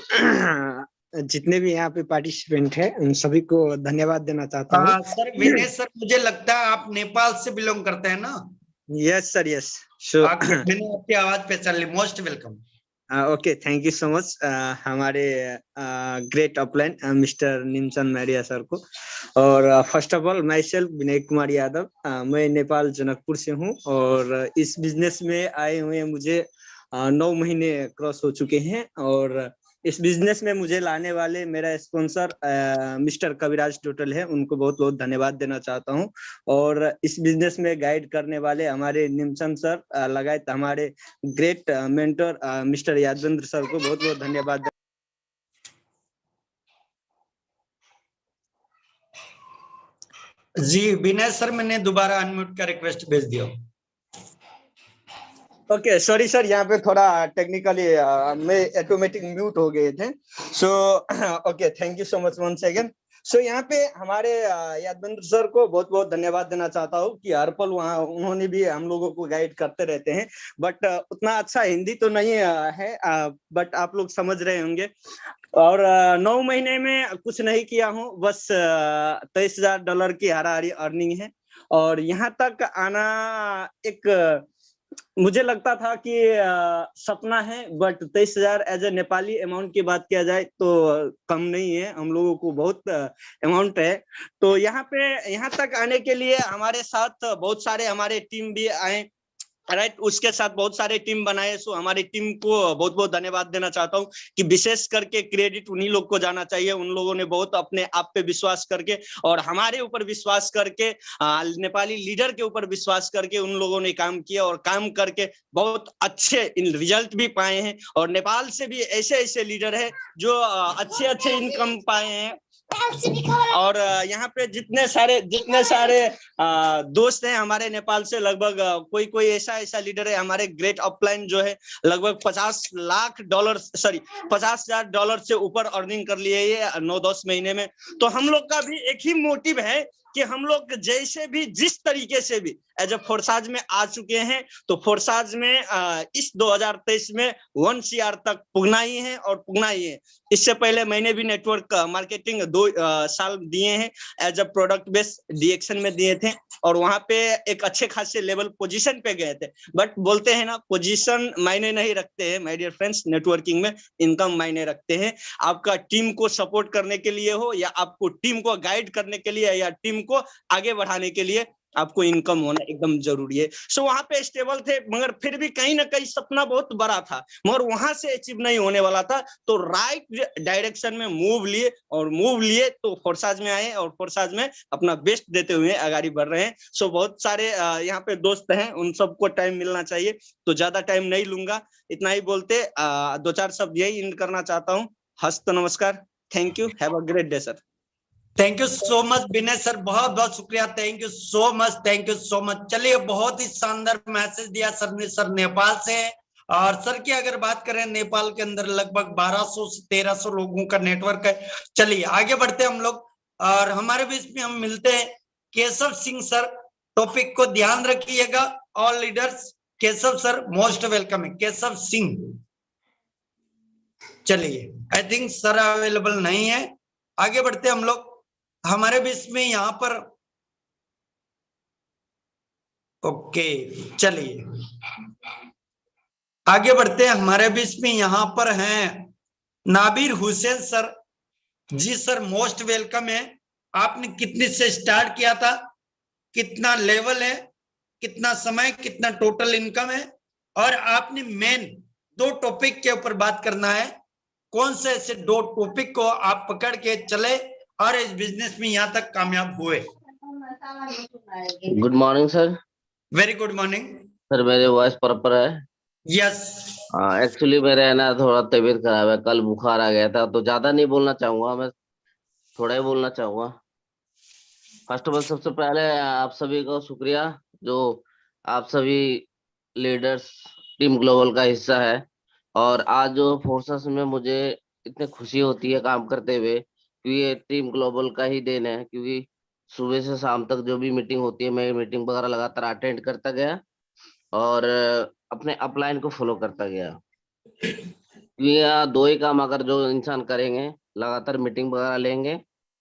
जितने भी यहाँ पे पार्टिसिपेंट है उन सभी को धन्यवाद देना चाहता हूँ। सर विनय सर, मुझे लगता है आप नेपाल से बिलोंग करते हैं ना? Yes sir, yes. मैंने आपकी आवाज पहचान ली। Most welcome. Okay, thank you so much हमारे great upline mister Nimchand Maria sir को। और first of all myself Vinay Kumar Yadav, मैं नेपाल जनकपुर से हूँ और इस बिजनेस में आए हुए मुझे 9 महीने क्रॉस हो चुके हैं। और इस बिजनेस में मुझे लाने वाले मेरा स्पॉन्सर मिस्टर कविराज टोटल है, उनको बहुत बहुत धन्यवाद देना चाहता हूं। और इस बिजनेस में गाइड करने वाले हमारे निमचंद सर लगायत हमारे great mentor mister Yadvendra sir को बहुत बहुत धन्यवाद। जी विनय सर, मैंने दोबारा अनम्यूट का रिक्वेस्ट भेज दिया। ओके, सॉरी सर, यहाँ पे थोड़ा टेक्निकली मैं ऑटोमेटिक म्यूट हो गए थे। So okay, thank you so much once again. So यहाँ पे हमारे यादवेंद्र सर को बहुत बहुत धन्यवाद देना चाहता हूँ कि हर पल वहाँ उन्होंने भी हम लोगों को गाइड करते रहते हैं। बट उतना अच्छा हिंदी तो नहीं है, बट आप लोग समझ रहे होंगे। और 9 महीने में कुछ नहीं किया हूँ, बस $23,000 की हाराहारी अर्निंग है। और यहाँ तक आना एक मुझे लगता था कि सपना है, but 23,000 as a Nepali amount की बात किया जाए तो कम नहीं है, हम लोगों को बहुत अमाउंट है। तो यहाँ तक आने के लिए हमारे साथ बहुत सारे हमारे टीम भी आए, राइट, उसके साथ बहुत सारे टीम बनाए। सो हमारी टीम को बहुत बहुत धन्यवाद देना चाहता हूँ कि विशेष करके क्रेडिट उन्हीं लोग को जाना चाहिए। उन लोगों ने बहुत अपने आप पे विश्वास करके और हमारे ऊपर विश्वास करके, नेपाली लीडर के ऊपर विश्वास करके उन लोगों ने काम किया और काम करके बहुत अच्छे रिजल्ट भी पाए हैं। और नेपाल से भी ऐसे ऐसे लीडर है जो अच्छे अच्छे इनकम पाए हैं। और यहाँ पे जितने सारे दोस्त हैं हमारे नेपाल से, लगभग कोई ऐसा लीडर है हमारे ग्रेट अपलाइन जो है लगभग $50,000 से ऊपर अर्निंग कर लिए ये 9-10 महीने में। तो हम लोग का भी एक ही मोटिव है कि हम लोग जैसे भी जिस तरीके से भी एज ए फोर्साज में आ चुके हैं, तो फोर्साज में इस 2023 में 1 CR तक पुगना ही है और पुगना ही है। इससे पहले मैंने भी नेटवर्क मार्केटिंग 2 साल दिए हैं, एज ए प्रोडक्ट बेस डीएक्शन में दिए थे और वहां पे एक अच्छे खासे लेवल पोजीशन पे गए थे। बट बोलते हैं ना, पोजीशन मायने नहीं रखते हैं माय डियर फ्रेंड्स, नेटवर्किंग में इनकम मायने रखते हैं। आपका टीम को सपोर्ट करने के लिए हो या आपको टीम को गाइड करने के लिए या टीम को आगे बढ़ाने के लिए आपको इनकम होना एकदम जरूरी है। सो वहां पे स्टेबल थे, मगर फिर भी कहीं ना कहीं सपना बहुत बड़ा था, मगर वहां से अचीव नहीं होने वाला था। तो राइट डायरेक्शन में मूव लिए तो फोर्साज में आए और फोर्साज में अपना बेस्ट देते हुए आगे बढ़ रहे हैं। सो बहुत सारे यहाँ पे दोस्त हैं, उन सबको टाइम मिलना चाहिए, तो ज्यादा टाइम नहीं लूंगा। इतना ही बोलते 2-4 शब्द यही एंड करना चाहता हूँ। हस्त नमस्कार, thank you, have a great day sir. Thank you so much Vinay sir, बहुत बहुत शुक्रिया। Thank you so much, thank you so much. चलिए, बहुत ही शानदार मैसेज दिया सर ने। सर नेपाल से है और सर की अगर बात करें, नेपाल के अंदर लगभग 1200 से 1300 लोगों का नेटवर्क है। चलिए आगे बढ़ते हैं हम लोग और हमारे बीच में हम मिलते हैं केशव सिंह सर। टॉपिक को ध्यान रखिएगा all leaders. Keshav sir most welcome है, केशव सिंह। चलिए, आई थिंक सर अवेलेबल नहीं है। आगे बढ़ते हम लोग हमारे बीच में यहाँ पर। ओके, चलिए आगे बढ़ते हैं। हमारे बीच में यहाँ पर हैं नाबिर हुसैन सर। जी सर, मोस्ट वेलकम है। आपने कितने से स्टार्ट किया था, कितना लेवल है, कितना समय, कितना टोटल इनकम है, और आपने मेन 2 टॉपिक के ऊपर बात करना है। कौन से ऐसे 2 टॉपिक को आप पकड़ के चले और इस बिजनेस में यहाँ तक कामयाब हुए? Good morning sir. Very good morning sir, मेरे वॉइस प्रॉपर है? यस। एक्चुअली मेरे है ना थोड़ा तबीयत खराब है, कल बुखार आ गया था, तो ज्यादा नहीं बोलना चाहूंगा, मैं थोड़ा ही बोलना चाहूंगा। फर्स्ट ऑफ ऑल सबसे पहले आप सभी को शुक्रिया, जो आप सभी लीडर्स टीम ग्लोबल का हिस्सा है। और आज जो फोर्सेस में मुझे इतनी खुशी होती है काम करते हुए, क्योंकि ये टीम ग्लोबल का ही देन है। क्योंकि सुबह से शाम तक जो भी मीटिंग होती है, मैं मीटिंग वगैरह लगातार अटेंड करता गया और अपने अपलाइन को फॉलो करता गया। क्योंकि यहाँ दो ही काम अगर जो इंसान करेंगे, लगातार मीटिंग वगैरह लेंगे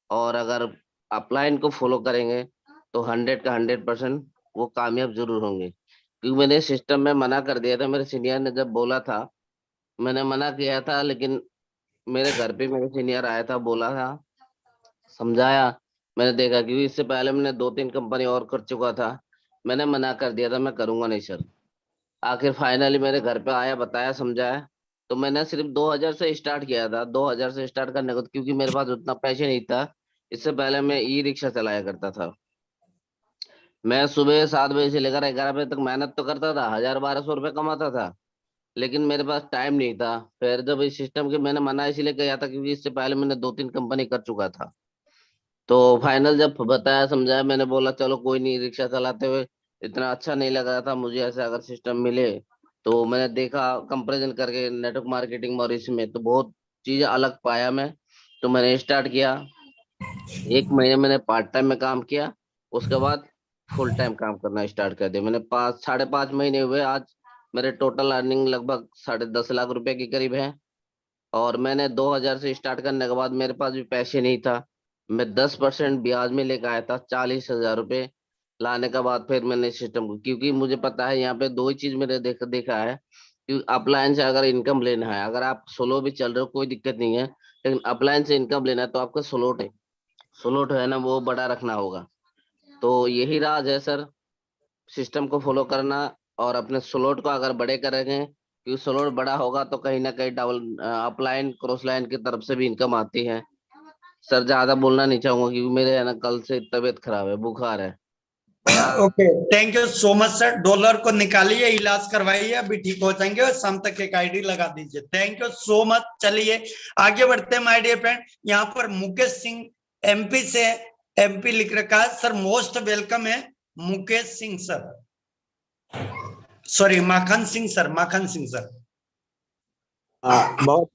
और अगर अपलाइन को फॉलो करेंगे, तो 100 का 100% वो कामयाब जरूर होंगे। क्योंकि मैंने सिस्टम में मना कर दिया था, मेरे सीनियर ने जब बोला था, मैंने मना किया था, लेकिन मेरे घर पे मेरे सीनियर आया था, बोला था, समझाया, मैंने देखा। क्योंकि इससे पहले मैंने 2-3 कंपनी और कर चुका था, मैंने मना कर दिया था, मैं करूंगा नहीं सर। आखिर फाइनली मेरे घर पे आया, बताया, समझाया, तो मैंने सिर्फ 2000 से स्टार्ट किया था। 2000 से स्टार्ट करने को, क्योंकि मेरे पास उतना पैसे नहीं था। इससे पहले मैं ई रिक्शा चलाया करता था। मैं सुबह 7 बजे से लेकर 11 बजे तक मेहनत तो करता था, 1000-1200 रुपये कमाता था, लेकिन मेरे पास टाइम नहीं था। फिर जब इस सिस्टम के मैंने मना इसलिए किया था, क्योंकि इससे पहले मैंने 2-3 कंपनी कर चुका था। तो फाइनल जब बताया, समझाया, मैंने बोला चलो कोई नहीं, रिक्शा चलाते हुए इतना अच्छा नहीं लग रहा था मुझे। ऐसे अगर सिस्टम मिले, तो मैंने देखा कंपैरिजन करके नेटवर्क मार्केटिंग और इसमें, तो बहुत चीजें अलग पाया मैं। तो मैंने स्टार्ट किया। 1 महीने मैंने पार्ट टाइम में काम किया, उसके बाद फुल टाइम काम करना स्टार्ट कर दिया मैंने। 5-5.5 महीने हुए आज। मेरे टोटल अर्निंग लगभग 10.5 लाख रुपए के करीब है। और मैंने 2000 से स्टार्ट करने के बाद मेरे पास भी पैसे नहीं था, मैं 10% ब्याज में लेकर आया था, 40,000 रुपये लाने के बाद फिर मैंने सिस्टम को, क्योंकि मुझे पता है यहाँ पे दो ही चीज मैंने देखा है। क्योंकि अपलाइन से अगर इनकम लेना है, अगर आप सोलो भी चल रहे हो कोई दिक्कत नहीं है, लेकिन अपलाइन से इनकम लेना है तो आपका स्लोट है ना, वो बड़ा रखना होगा। तो यही राज है सर, सिस्टम को फॉलो करना और अपने स्लोट को अगर बड़े करेंगे, क्योंकि स्लोट बड़ा होगा तो कहीं ना कहीं डबल अपलाइन क्रॉस लाइन की तरफ से भी इनकम आती है। सर ज्यादा बोलना नहीं चाहूंगा, क्योंकि मेरे है ना कल से तबीयत खराब है, बुखार है। और okay, thank you so much sir. Dollar को निकालिए, इलाज करवाइए, अभी ठीक हो जाएंगे और शाम तक एक आईडी लगा दीजिए। Thank you so much. चलिए आगे बढ़ते हैं माय डियर फ्रेंड। यहाँ पर मुकेश सिंह एमपी से, एमपी लिख रखा है सर, मोस्ट वेलकम है मुकेश सिंह सर, सॉरी माखन सिंह सर, माखन सिंह सर। बहुत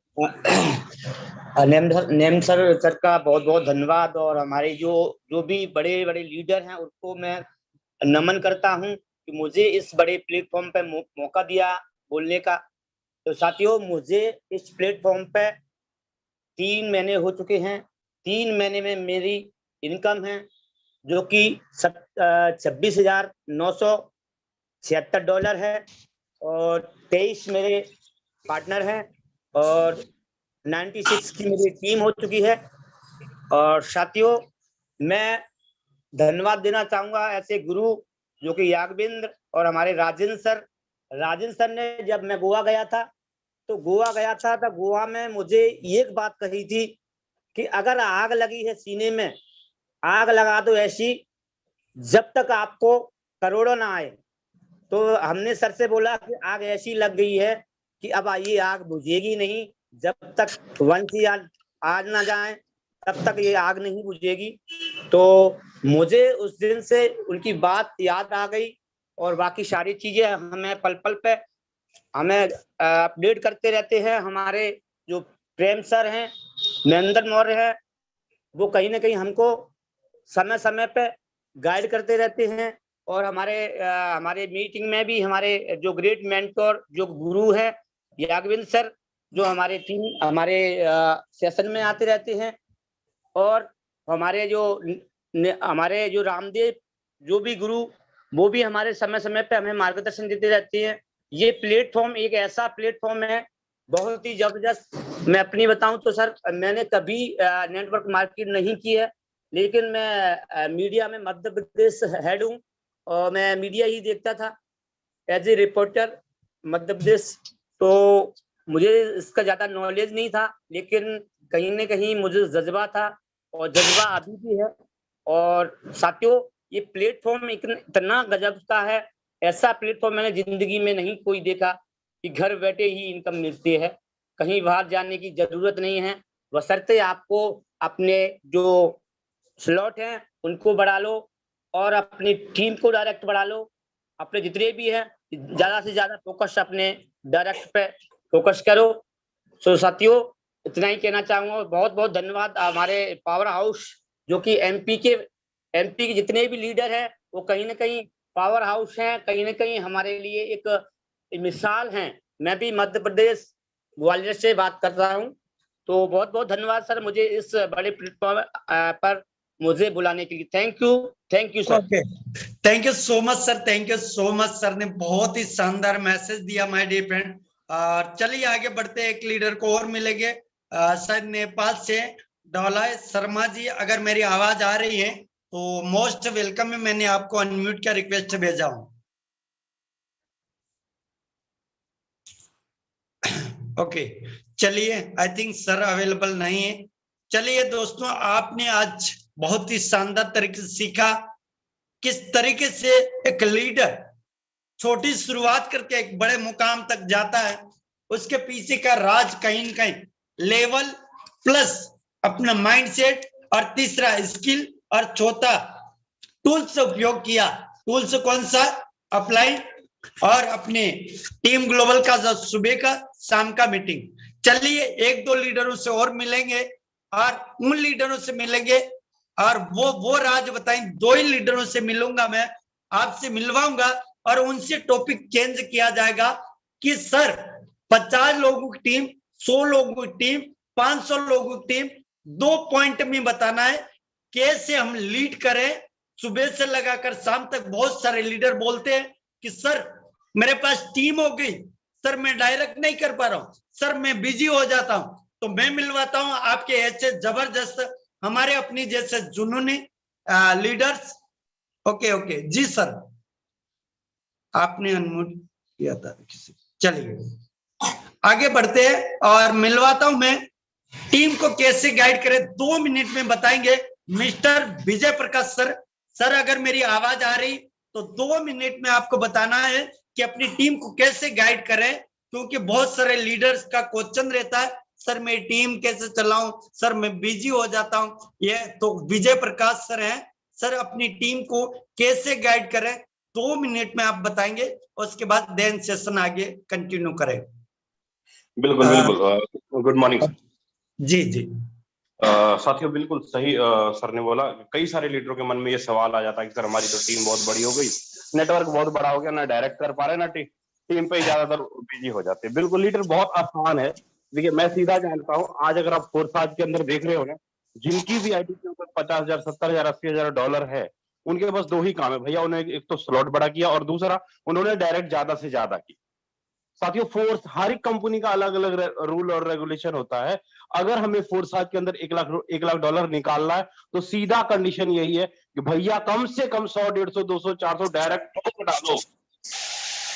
नेम सर का बहुत बहुत धन्यवाद। और हमारे जो भी बड़े बड़े लीडर हैं उनको मैं नमन करता हूं कि मुझे इस बड़े प्लेटफॉर्म पे मौका दिया बोलने का। तो साथियों, मुझे इस प्लेटफॉर्म पे 3 महीने हो चुके हैं। 3 महीने में मेरी इनकम है जो कि $26,976 है, और 23 मेरे पार्टनर हैं, और 96 की मेरी टीम हो चुकी है। और साथियों, मैं धन्यवाद देना चाहूंगा ऐसे गुरु जो कि यागविंद्र और हमारे राजेंद्र सर ने, जब मैं गोवा गया था तो गोवा में मुझे एक बात कही थी कि अगर आग लगी है सीने में, आग लगा दो ऐसी जब तक आपको करोड़ों ना आए। तो हमने सर से बोला कि आग ऐसी लग गई है कि अब ये आग बुझेगी नहीं, जब तक वंशी आज ना जाए तब तक ये आग नहीं बुझेगी। तो मुझे उस दिन से उनकी बात याद आ गई, और बाकी सारी चीजें हमें पल पल पे हमें अपडेट करते रहते हैं। हमारे जो प्रेम सर हैं, महेंद्र मौर्य है, वो कहीं ना कहीं हमको समय समय पे गाइड करते रहते हैं। और हमारे मीटिंग में भी हमारे जो ग्रेट मेंटोर जो गुरु है यागविंद्र सर, जो हमारे सेशन में आते रहते हैं। और हमारे जो रामदेव जो भी गुरु, वो भी हमारे समय समय पे हमें मार्गदर्शन देते रहते हैं। ये प्लेटफॉर्म एक ऐसा प्लेटफॉर्म है बहुत ही जबरदस्त। मैं अपनी बताऊं तो सर, मैंने कभी नेटवर्क मार्केट नहीं की है, लेकिन मैं मीडिया में मध्य प्रदेश हेड हूँ, और मैं मीडिया ही देखता था as a reporter Madhya Pradesh. तो मुझे इसका ज्यादा नॉलेज नहीं था, लेकिन कहीं ना कहीं मुझे जज्बा था, और जज्बा अभी भी है। और साथियों, ये प्लेटफॉर्म इतना गजब का है, ऐसा प्लेटफॉर्म मैंने जिंदगी में नहीं कोई देखा कि घर बैठे ही इनकम मिलती है, कहीं बाहर जाने की जरूरत नहीं है, बशर्ते आपको अपने जो स्लॉट हैं उनको बढ़ा लो और अपनी टीम को डायरेक्ट बढ़ा लो। अपने जितने भी हैं ज्यादा से ज्यादा फोकस अपने डायरेक्ट पे फोकस करो। सो साथियों, इतना ही कहना चाहूंगा। बहुत बहुत धन्यवाद हमारे पावर हाउस, जो कि एमपी के जितने भी लीडर हैं वो कहीं ना कहीं पावर हाउस हैं, कहीं ना कहीं हमारे लिए एक मिसाल हैं। मैं भी मध्य प्रदेश ग्वालियर से बात कर रहा हूँ। तो बहुत बहुत धन्यवाद सर, मुझे इस बड़े प्लेटफॉर्म पर मुझे बुलाने के लिए। Thank you sir. Okay, thank you so much sir, thank you so much. Sir ने बहुत ही शानदार मैसेज दिया माय डियर फ्रेंड। और चलिए आगे बढ़ते हैं, एक लीडर को और मिलेंगे। सर नेपाल से डोलाय शर्मा जी, अगर मेरी आवाज आ रही है तो मोस्ट वेलकम है। मैंने आपको अनम्यूट का रिक्वेस्ट भेजा हूं। ओके, चलिए, आई थिंक सर अवेलेबल नहीं है। चलिए दोस्तों, आपने आज बहुत ही शानदार तरीके से सीखा किस तरीके से एक लीडर छोटी शुरुआत करके एक बड़े मुकाम तक जाता है। उसके पीछे का राज कहीं न कहीं लेवल प्लस अपना माइंडसेट, और तीसरा स्किल, और चौथा टूल्स उपयोग किया। टूल्स कौन सा? अपलाइन, और अपने टीम ग्लोबल का जो सुबह का शाम का मीटिंग। चलिए एक दो लीडरों से और मिलेंगे, और उन लीडरों से मिलेंगे और वो राज बताएं। दो ही लीडरों से मिलूंगा, मैं आपसे मिलवाऊंगा, और उनसे टॉपिक चेंज किया जाएगा कि सर 50 लोगों की टीम, 100 लोगों की टीम, 500 लोगों की टीम, 2 पॉइंट में बताना है कैसे हम लीड करें। सुबह से लगाकर शाम तक बहुत सारे लीडर बोलते हैं कि सर मेरे पास टीम हो गई, सर मैं डायरेक्ट नहीं कर पा रहा हूं, सर मैं बिजी हो जाता हूं। तो मैं मिलवाता हूं आपके ऐसे जबरदस्त, हमारे अपनी जैसे जुनूनी लीडर्स। ओके जी सर, आपने अनम्यूट किया था किसी। चलिए आगे बढ़ते हैं और मिलवाता हूं मैं टीम को कैसे गाइड करें। 2 मिनट में बताएंगे mister Vijay Prakash sir. Sir अगर मेरी आवाज आ रही तो 2 मिनट में आपको बताना है कि अपनी टीम को कैसे गाइड करें, क्योंकि बहुत सारे लीडर्स का क्वेश्चन रहता है, सर मैं टीम कैसे चलाऊं, सर मैं बिजी हो जाता हूं। ये तो विजय प्रकाश सर हैं। सर अपनी टीम को कैसे गाइड करें 2 मिनट में आप बताएंगे, उसके बाद देन सेशन आगे कंटिन्यू करें। बिल्कुल। गुड मॉर्निंग जी। साथियों, बिल्कुल सही सर ने बोला। कई सारे लीडरों के मन में ये सवाल आ जाता है कि सर हमारी तो टीम बहुत बड़ी हो गई, नेटवर्क बहुत बड़ा हो गया, ना डायरेक्ट कर पा रहे ना टीम पे ज्यादातर बिजी हो जाते हैं। बिल्कुल, लीडर बहुत आसान है। देखिए मैं सीधा जानता हूँ, आज अगर आप फोर्साज के अंदर देख रहे हो ना, जिनकी भी आईडी के ऊपर 50,000, 70,000, 80,000 डॉलर है, उनके पास 2 ही काम है भैया। उन्हें एक तो स्लॉट बड़ा किया, और दूसरा उन्होंने डायरेक्ट ज्यादा से ज्यादा की। साथियों, फोर्स, हर एक कंपनी का अलग अलग रूल और रेगुलेशन होता है। अगर हमें फोर्साज के अंदर 1 लाख डॉलर निकालना है तो सीधा कंडीशन यही है कि भैया कम से कम 100, 150, 200, 400 डायरेक्ट डालो।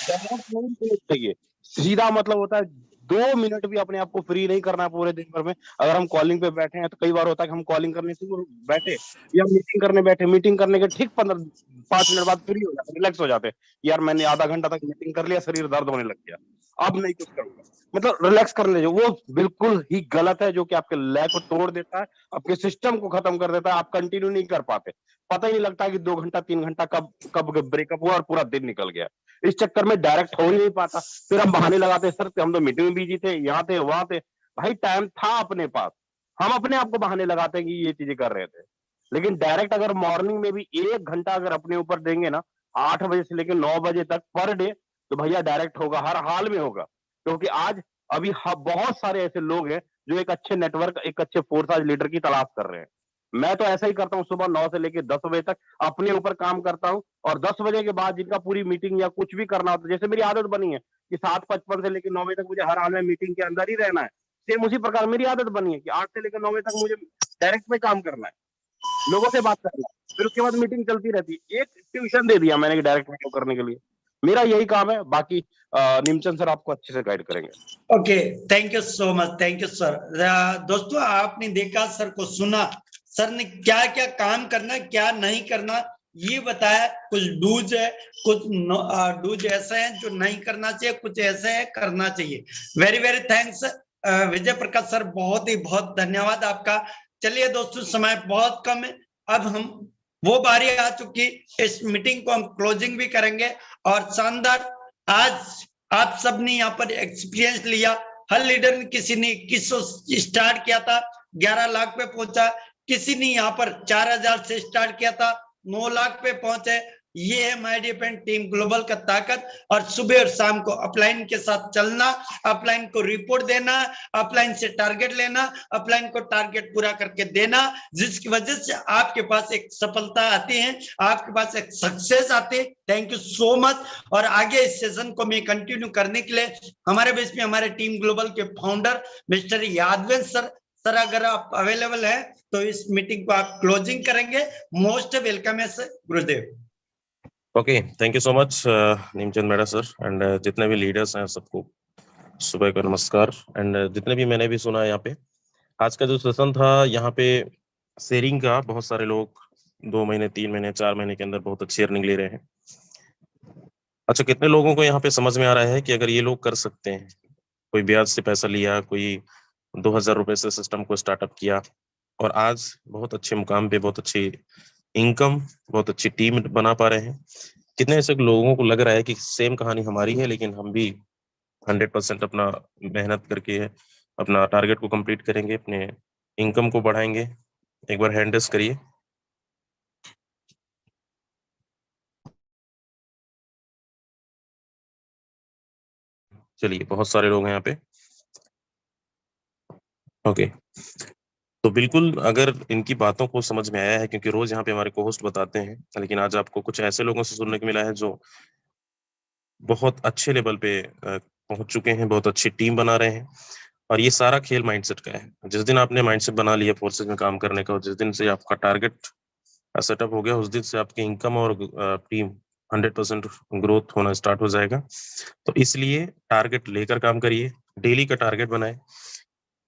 चाहिए सीधा मतलब होता है 2 मिनट भी अपने आप को फ्री नहीं करना है पूरे दिन भर में। अगर हम कॉलिंग पे बैठे हैं तो कई बार होता है कि हम कॉलिंग करने से बैठे या मीटिंग करने बैठे, मीटिंग करने के ठीक 5 मिनट बाद फ्री हो जाते, रिलैक्स हो जाते, यार मैंने आधा घंटा तक मीटिंग कर लिया, शरीर दर्द होने लग गया, अब नहीं कुछ करूंगा, मतलब रिलैक्स करने जो, वो बिल्कुल ही गलत है, जो कि आपके लय को तोड़ देता है, आपके सिस्टम को खत्म कर देता है। आप कंटिन्यू नहीं कर पाते, पता ही नहीं लगता कि 2 घंटा 3 घंटा कब ब्रेकअप हुआ और पूरा दिन निकल गया। इस चक्कर में डायरेक्ट हो ही नहीं पाता। फिर हम बहाने लगाते, सर हम तो मीटिंग में बिजी थे, यहाँ थे वहां थे। भाई टाइम था अपने पास, हम अपने आप को बहाने लगाते हैं कि ये चीजें कर रहे थे। लेकिन डायरेक्ट अगर मॉर्निंग में भी 1 घंटा अगर अपने ऊपर देंगे ना, 8 बजे से लेकर 9 बजे तक पर डे, तो भैया डायरेक्ट होगा, हर हाल में होगा। क्योंकि आज अभी बहुत सारे ऐसे लोग हैं जो एक अच्छे नेटवर्क, एक अच्छे फोर्साज लीडर की तलाश कर रहे हैं। मैं तो ऐसा ही करता हूँ, सुबह 9 से लेकर 10 बजे तक अपने ऊपर काम करता हूँ, और 10 बजे के बाद जिनका पूरी मीटिंग या कुछ भी करना होता है, जैसे मेरी आदत बनी है कि 7:55 से लेकर 9 बजे तक मुझे हर हाल में मीटिंग के अंदर ही रहना है, सेम उसी प्रकार मेरी आदत बनी है कि 8 से लेकर 9 बजे तक मुझे डायरेक्ट में काम करना है, लोगों से बात करना है, फिर उसके बाद मीटिंग चलती रहती है। एक ट्यूशन दे दिया मैंने डायरेक्ट में करने के लिए, मेरा यही काम है। बाकी निमचंद सर आपको अच्छे से गाइड करेंगे। Okay, thank you so much, thank you sir. दोस्तों आपने देखा, सर को सुना, सर ने क्या क्या काम करना, क्या नहीं करना ये बताया। कुछ डूज है, कुछ डूज ऐसे हैं जो नहीं करना चाहिए, कुछ ऐसे है करना चाहिए। Very very thanks Vijay Prakash sir, बहुत ही बहुत धन्यवाद आपका। चलिए दोस्तों, समय बहुत कम है, अब हम वो बारी आ चुकी। इस मीटिंग को हम क्लोजिंग भी करेंगे और शानदार आज आप सबने यहाँ पर एक्सपीरियंस लिया। हर लीडर ने, किसी ने 2100 स्टार्ट किया था 11 लाख पे पहुंचा, किसी ने यहाँ पर 4000 से स्टार्ट किया था 9 लाख पे पहुंचे। ये है my dear friend team global का ताकत। और सुबह और शाम को अपलाइन के साथ चलना, अपलाइन को रिपोर्ट देना, अपलाइन से टारगेट लेना, अपलाइन को टारगेट पूरा करके देना, जिसकी वजह से आपके पास एक सफलता आती है, आपके पास एक सक्सेस आती है। Thank you so much. और आगे इस सेशन को मैं कंटिन्यू करने के लिए हमारे बीच में हमारे टीम ग्लोबल के फाउंडर मिस्टर यादवेंद्र सर अगर आप अवेलेबल है तो इस मीटिंग को आप क्लोजिंग करेंगे। मोस्ट वेलकम है sir. Gurudev. Okay, thank you so much Neemchand Meda sir and जितने भी लीडर्स हैं सबको सुबह का नमस्कार। एंड जितने भी मैंने भी सुना यहाँ पे, आज का जो सेशन था यहाँ पे शेयरिंग का, बहुत सारे लोग 2 महीने 3 महीने 4 महीने के अंदर बहुत अच्छी अर्निंग ले रहे हैं। अच्छा, कितने लोगों को यहाँ पे समझ में आ रहा है कि अगर ये लोग कर सकते हैं, कोई ब्याज से पैसा लिया, कोई 2000 रुपए से सिस्टम को स्टार्टअप किया और आज बहुत अच्छे मुकाम पे, बहुत अच्छी इनकम, बहुत अच्छी टीम बना पा रहे हैं। कितने ऐसे लोगों को लग रहा है कि सेम कहानी हमारी है, लेकिन हम भी 100% अपना मेहनत करके अपना टारगेट को कंप्लीट करेंगे, अपने इनकम को बढ़ाएंगे। एक बार हैंड रेस करिए। चलिए, बहुत सारे लोग हैं यहाँ पे। ओके, तो बिल्कुल अगर इनकी बातों को समझ में आया है, क्योंकि रोज यहाँ पे हमारे को होस्ट बताते हैं, लेकिन आज आपको कुछ ऐसे लोगों से सुनने को मिला है जो बहुत अच्छे लेवल पे पहुंच चुके हैं, बहुत अच्छी टीम बना रहे हैं। और ये सारा खेल माइंडसेट का है। जिस दिन आपने माइंडसेट बना लिया फोर्सेज में काम करने का, और जिस दिन से आपका टारगेट सेटअप हो गया, उस दिन से आपकी इनकम और टीम 100% ग्रोथ होना स्टार्ट हो जाएगा। तो इसलिए टारगेट लेकर काम करिए, डेली का टारगेट बनाए।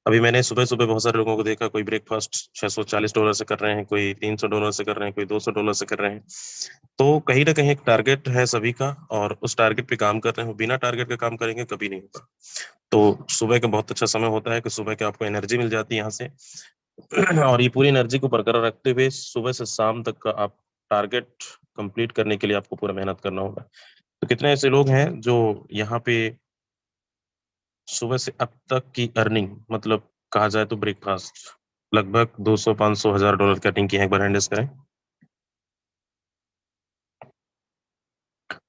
अभी मैंने सुबह सुबह बहुत सारे लोगों को देखा, कोई ब्रेकफास्ट $640 से कर रहे हैं, कोई $300 से कर रहे हैं, कोई $200 से कर रहे हैं। तो कहीं ना कहीं एक टारगेट है सभी का, और उस टारगेट पे काम कर रहे हो। बिना टारगेट के काम करेंगे कभी नहीं होगा। तो सुबह का बहुत अच्छा समय होता है कि सुबह के आपको एनर्जी मिल जाती है यहाँ से, और ये पूरी एनर्जी को बरकरार रखते हुए सुबह से शाम तक का आप टारगेट कंप्लीट करने के लिए आपको पूरा मेहनत करना होगा। तो कितने ऐसे लोग हैं जो यहाँ पे सुबह से अब तक की अर्निंग, मतलब कहा जाए तो ब्रेकफास्ट, लगभग 200, 500, $1000 की अर्निंग की है। एक बार हैंड रेस करें।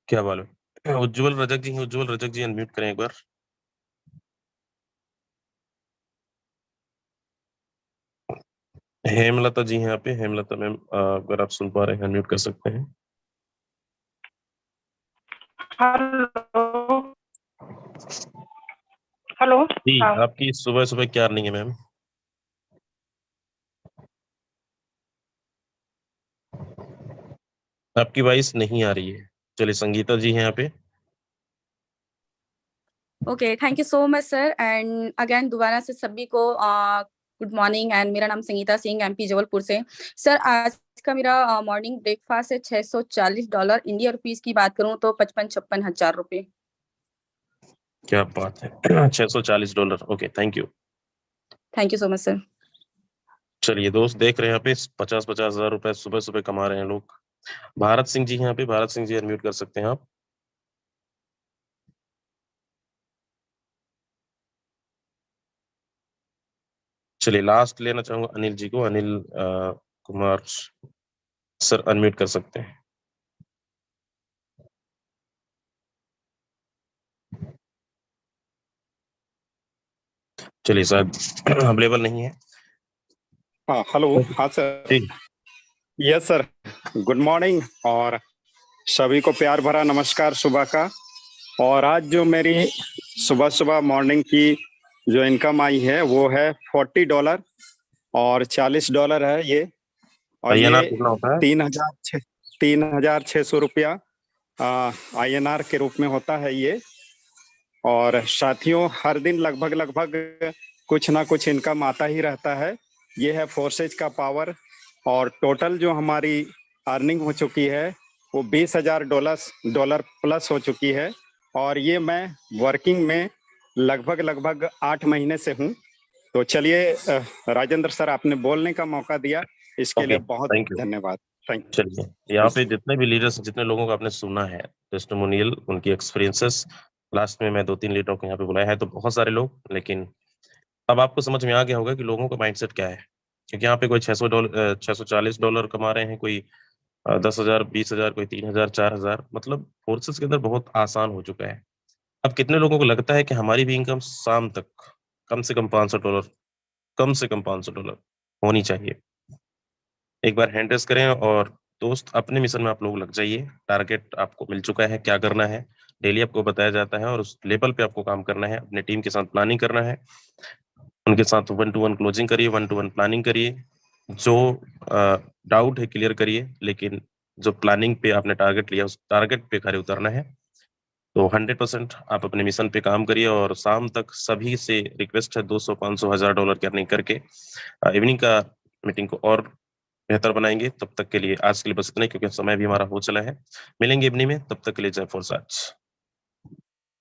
क्या बात है? उज्जवल रजक जी हैं, उज्जवल रजक जी अनम्यूट करें एक बार। हेमलता जी हैं यहाँ पे। हेमलता मैम, अगर आप सुन पा रहे हैं अनम्यूट कर सकते हैं। हेलो हेलो जी, आपकी सुबह सुबह क्या अर्निंग है मैम? आपकी वॉइस नहीं आ रही है। चलिए, संगीता जी हैं यहाँ पे। Okay, thank you so much sir. And again दोबारा से सभी को गुड मॉर्निंग। एंड मेरा नाम संगीता सिंह, एमपी जबलपुर से। सर, आज का मेरा मॉर्निंग ब्रेकफास्ट है $640। इंडिया रुपीस की बात करूं तो 55-56 हजार रुपए। क्या बात है। $640। Okay, thank you. Thank you so much sir. चलिए दोस्त, देख रहे हैं यहाँ पे 50-50 हजार रुपए सुबह सुबह कमा रहे हैं लोग। भारत सिंह जी यहाँ पे। भारत सिंह जी अनम्यूट कर सकते हैं आप। चलिए, लास्ट लेना चाहूंगा अनिल जी को। अनिल कुमार सर अनम्यूट कर सकते हैं। चलिए, शायद अवेलेबल नहीं है। हाँ, हेलो। हाँ sir. Yes sir, good morning और सभी को प्यार भरा नमस्कार सुबह का। और आज जो मेरी सुबह सुबह मॉर्निंग की जो इनकम आई है वो है $40 और $40 है ये। और ये कितना होता है? 3,600 रुपया INR के रूप में होता है ये। और साथियों, हर दिन लगभग कुछ ना कुछ इनकम आता ही रहता है। ये है फोर्सेज का पावर। और टोटल जो हमारी अर्निंग हो चुकी है वो $20,000 प्लस हो चुकी है। और ये मैं वर्किंग में लगभग 8 महीने से हूँ। तो चलिए राजेंद्र सर, आपने बोलने का मौका दिया, इसके लिए बहुत धन्यवाद। थैंक चलिए, यहाँ पे जितने भी लीडर्स, जितने लोगों को आपने सुना है टेस्टिमोनियल, उनकी एक्सपीरियंसेस, लास्ट में मैं 2-3 लीडरों को यहाँ पे बुलाया है, तो बहुत सारे लोग, लेकिन अब आपको समझ में आ गया होगा कि लोगों का माइंडसेट क्या है। क्योंकि यहाँ पे कोई $640 कमा रहे हैं, कोई 10,000, 20,000, कोई 3,000, 4,000, मतलब फोर्सेस के अंदर बहुत आसान हो चुका है। अब कितने लोगों को लगता है कि हमारी भी इनकम शाम तक कम से कम $500, कम से कम $500 होनी चाहिए? एक बार हैंड रेज़ करें और दोस्त अपने मिशन में आप लोग लग जाइए। टारगेट आपको मिल चुका है, क्या करना है, डेली आपको बताया जाता है और उस लेवल पे आपको काम करना है, अपने टीम के साथ प्लानिंग करना है, उनके साथ 1 टू 1 क्लोजिंग करिए, 1 टू 1 प्लानिंग करिए, जो डाउट है क्लियर करिए, लेकिन जो प्लानिंग पे आपने टारगेट लिया, उस टारगेट पे खरे उतरना है। तो 100% आप अपने मिशन पे काम करिए और शाम तक सभी से रिक्वेस्ट है 200, 500, $1000 की अर्निंग करके इवनिंग का मीटिंग को और बेहतर बनाएँगे। तब तक के लिए आज के लिए बस इतना ही, क्योंकि समय भी हमारा हो चला है। मिलेंगे इवनिंग में, तब तक के लिए जय फोर्स आज।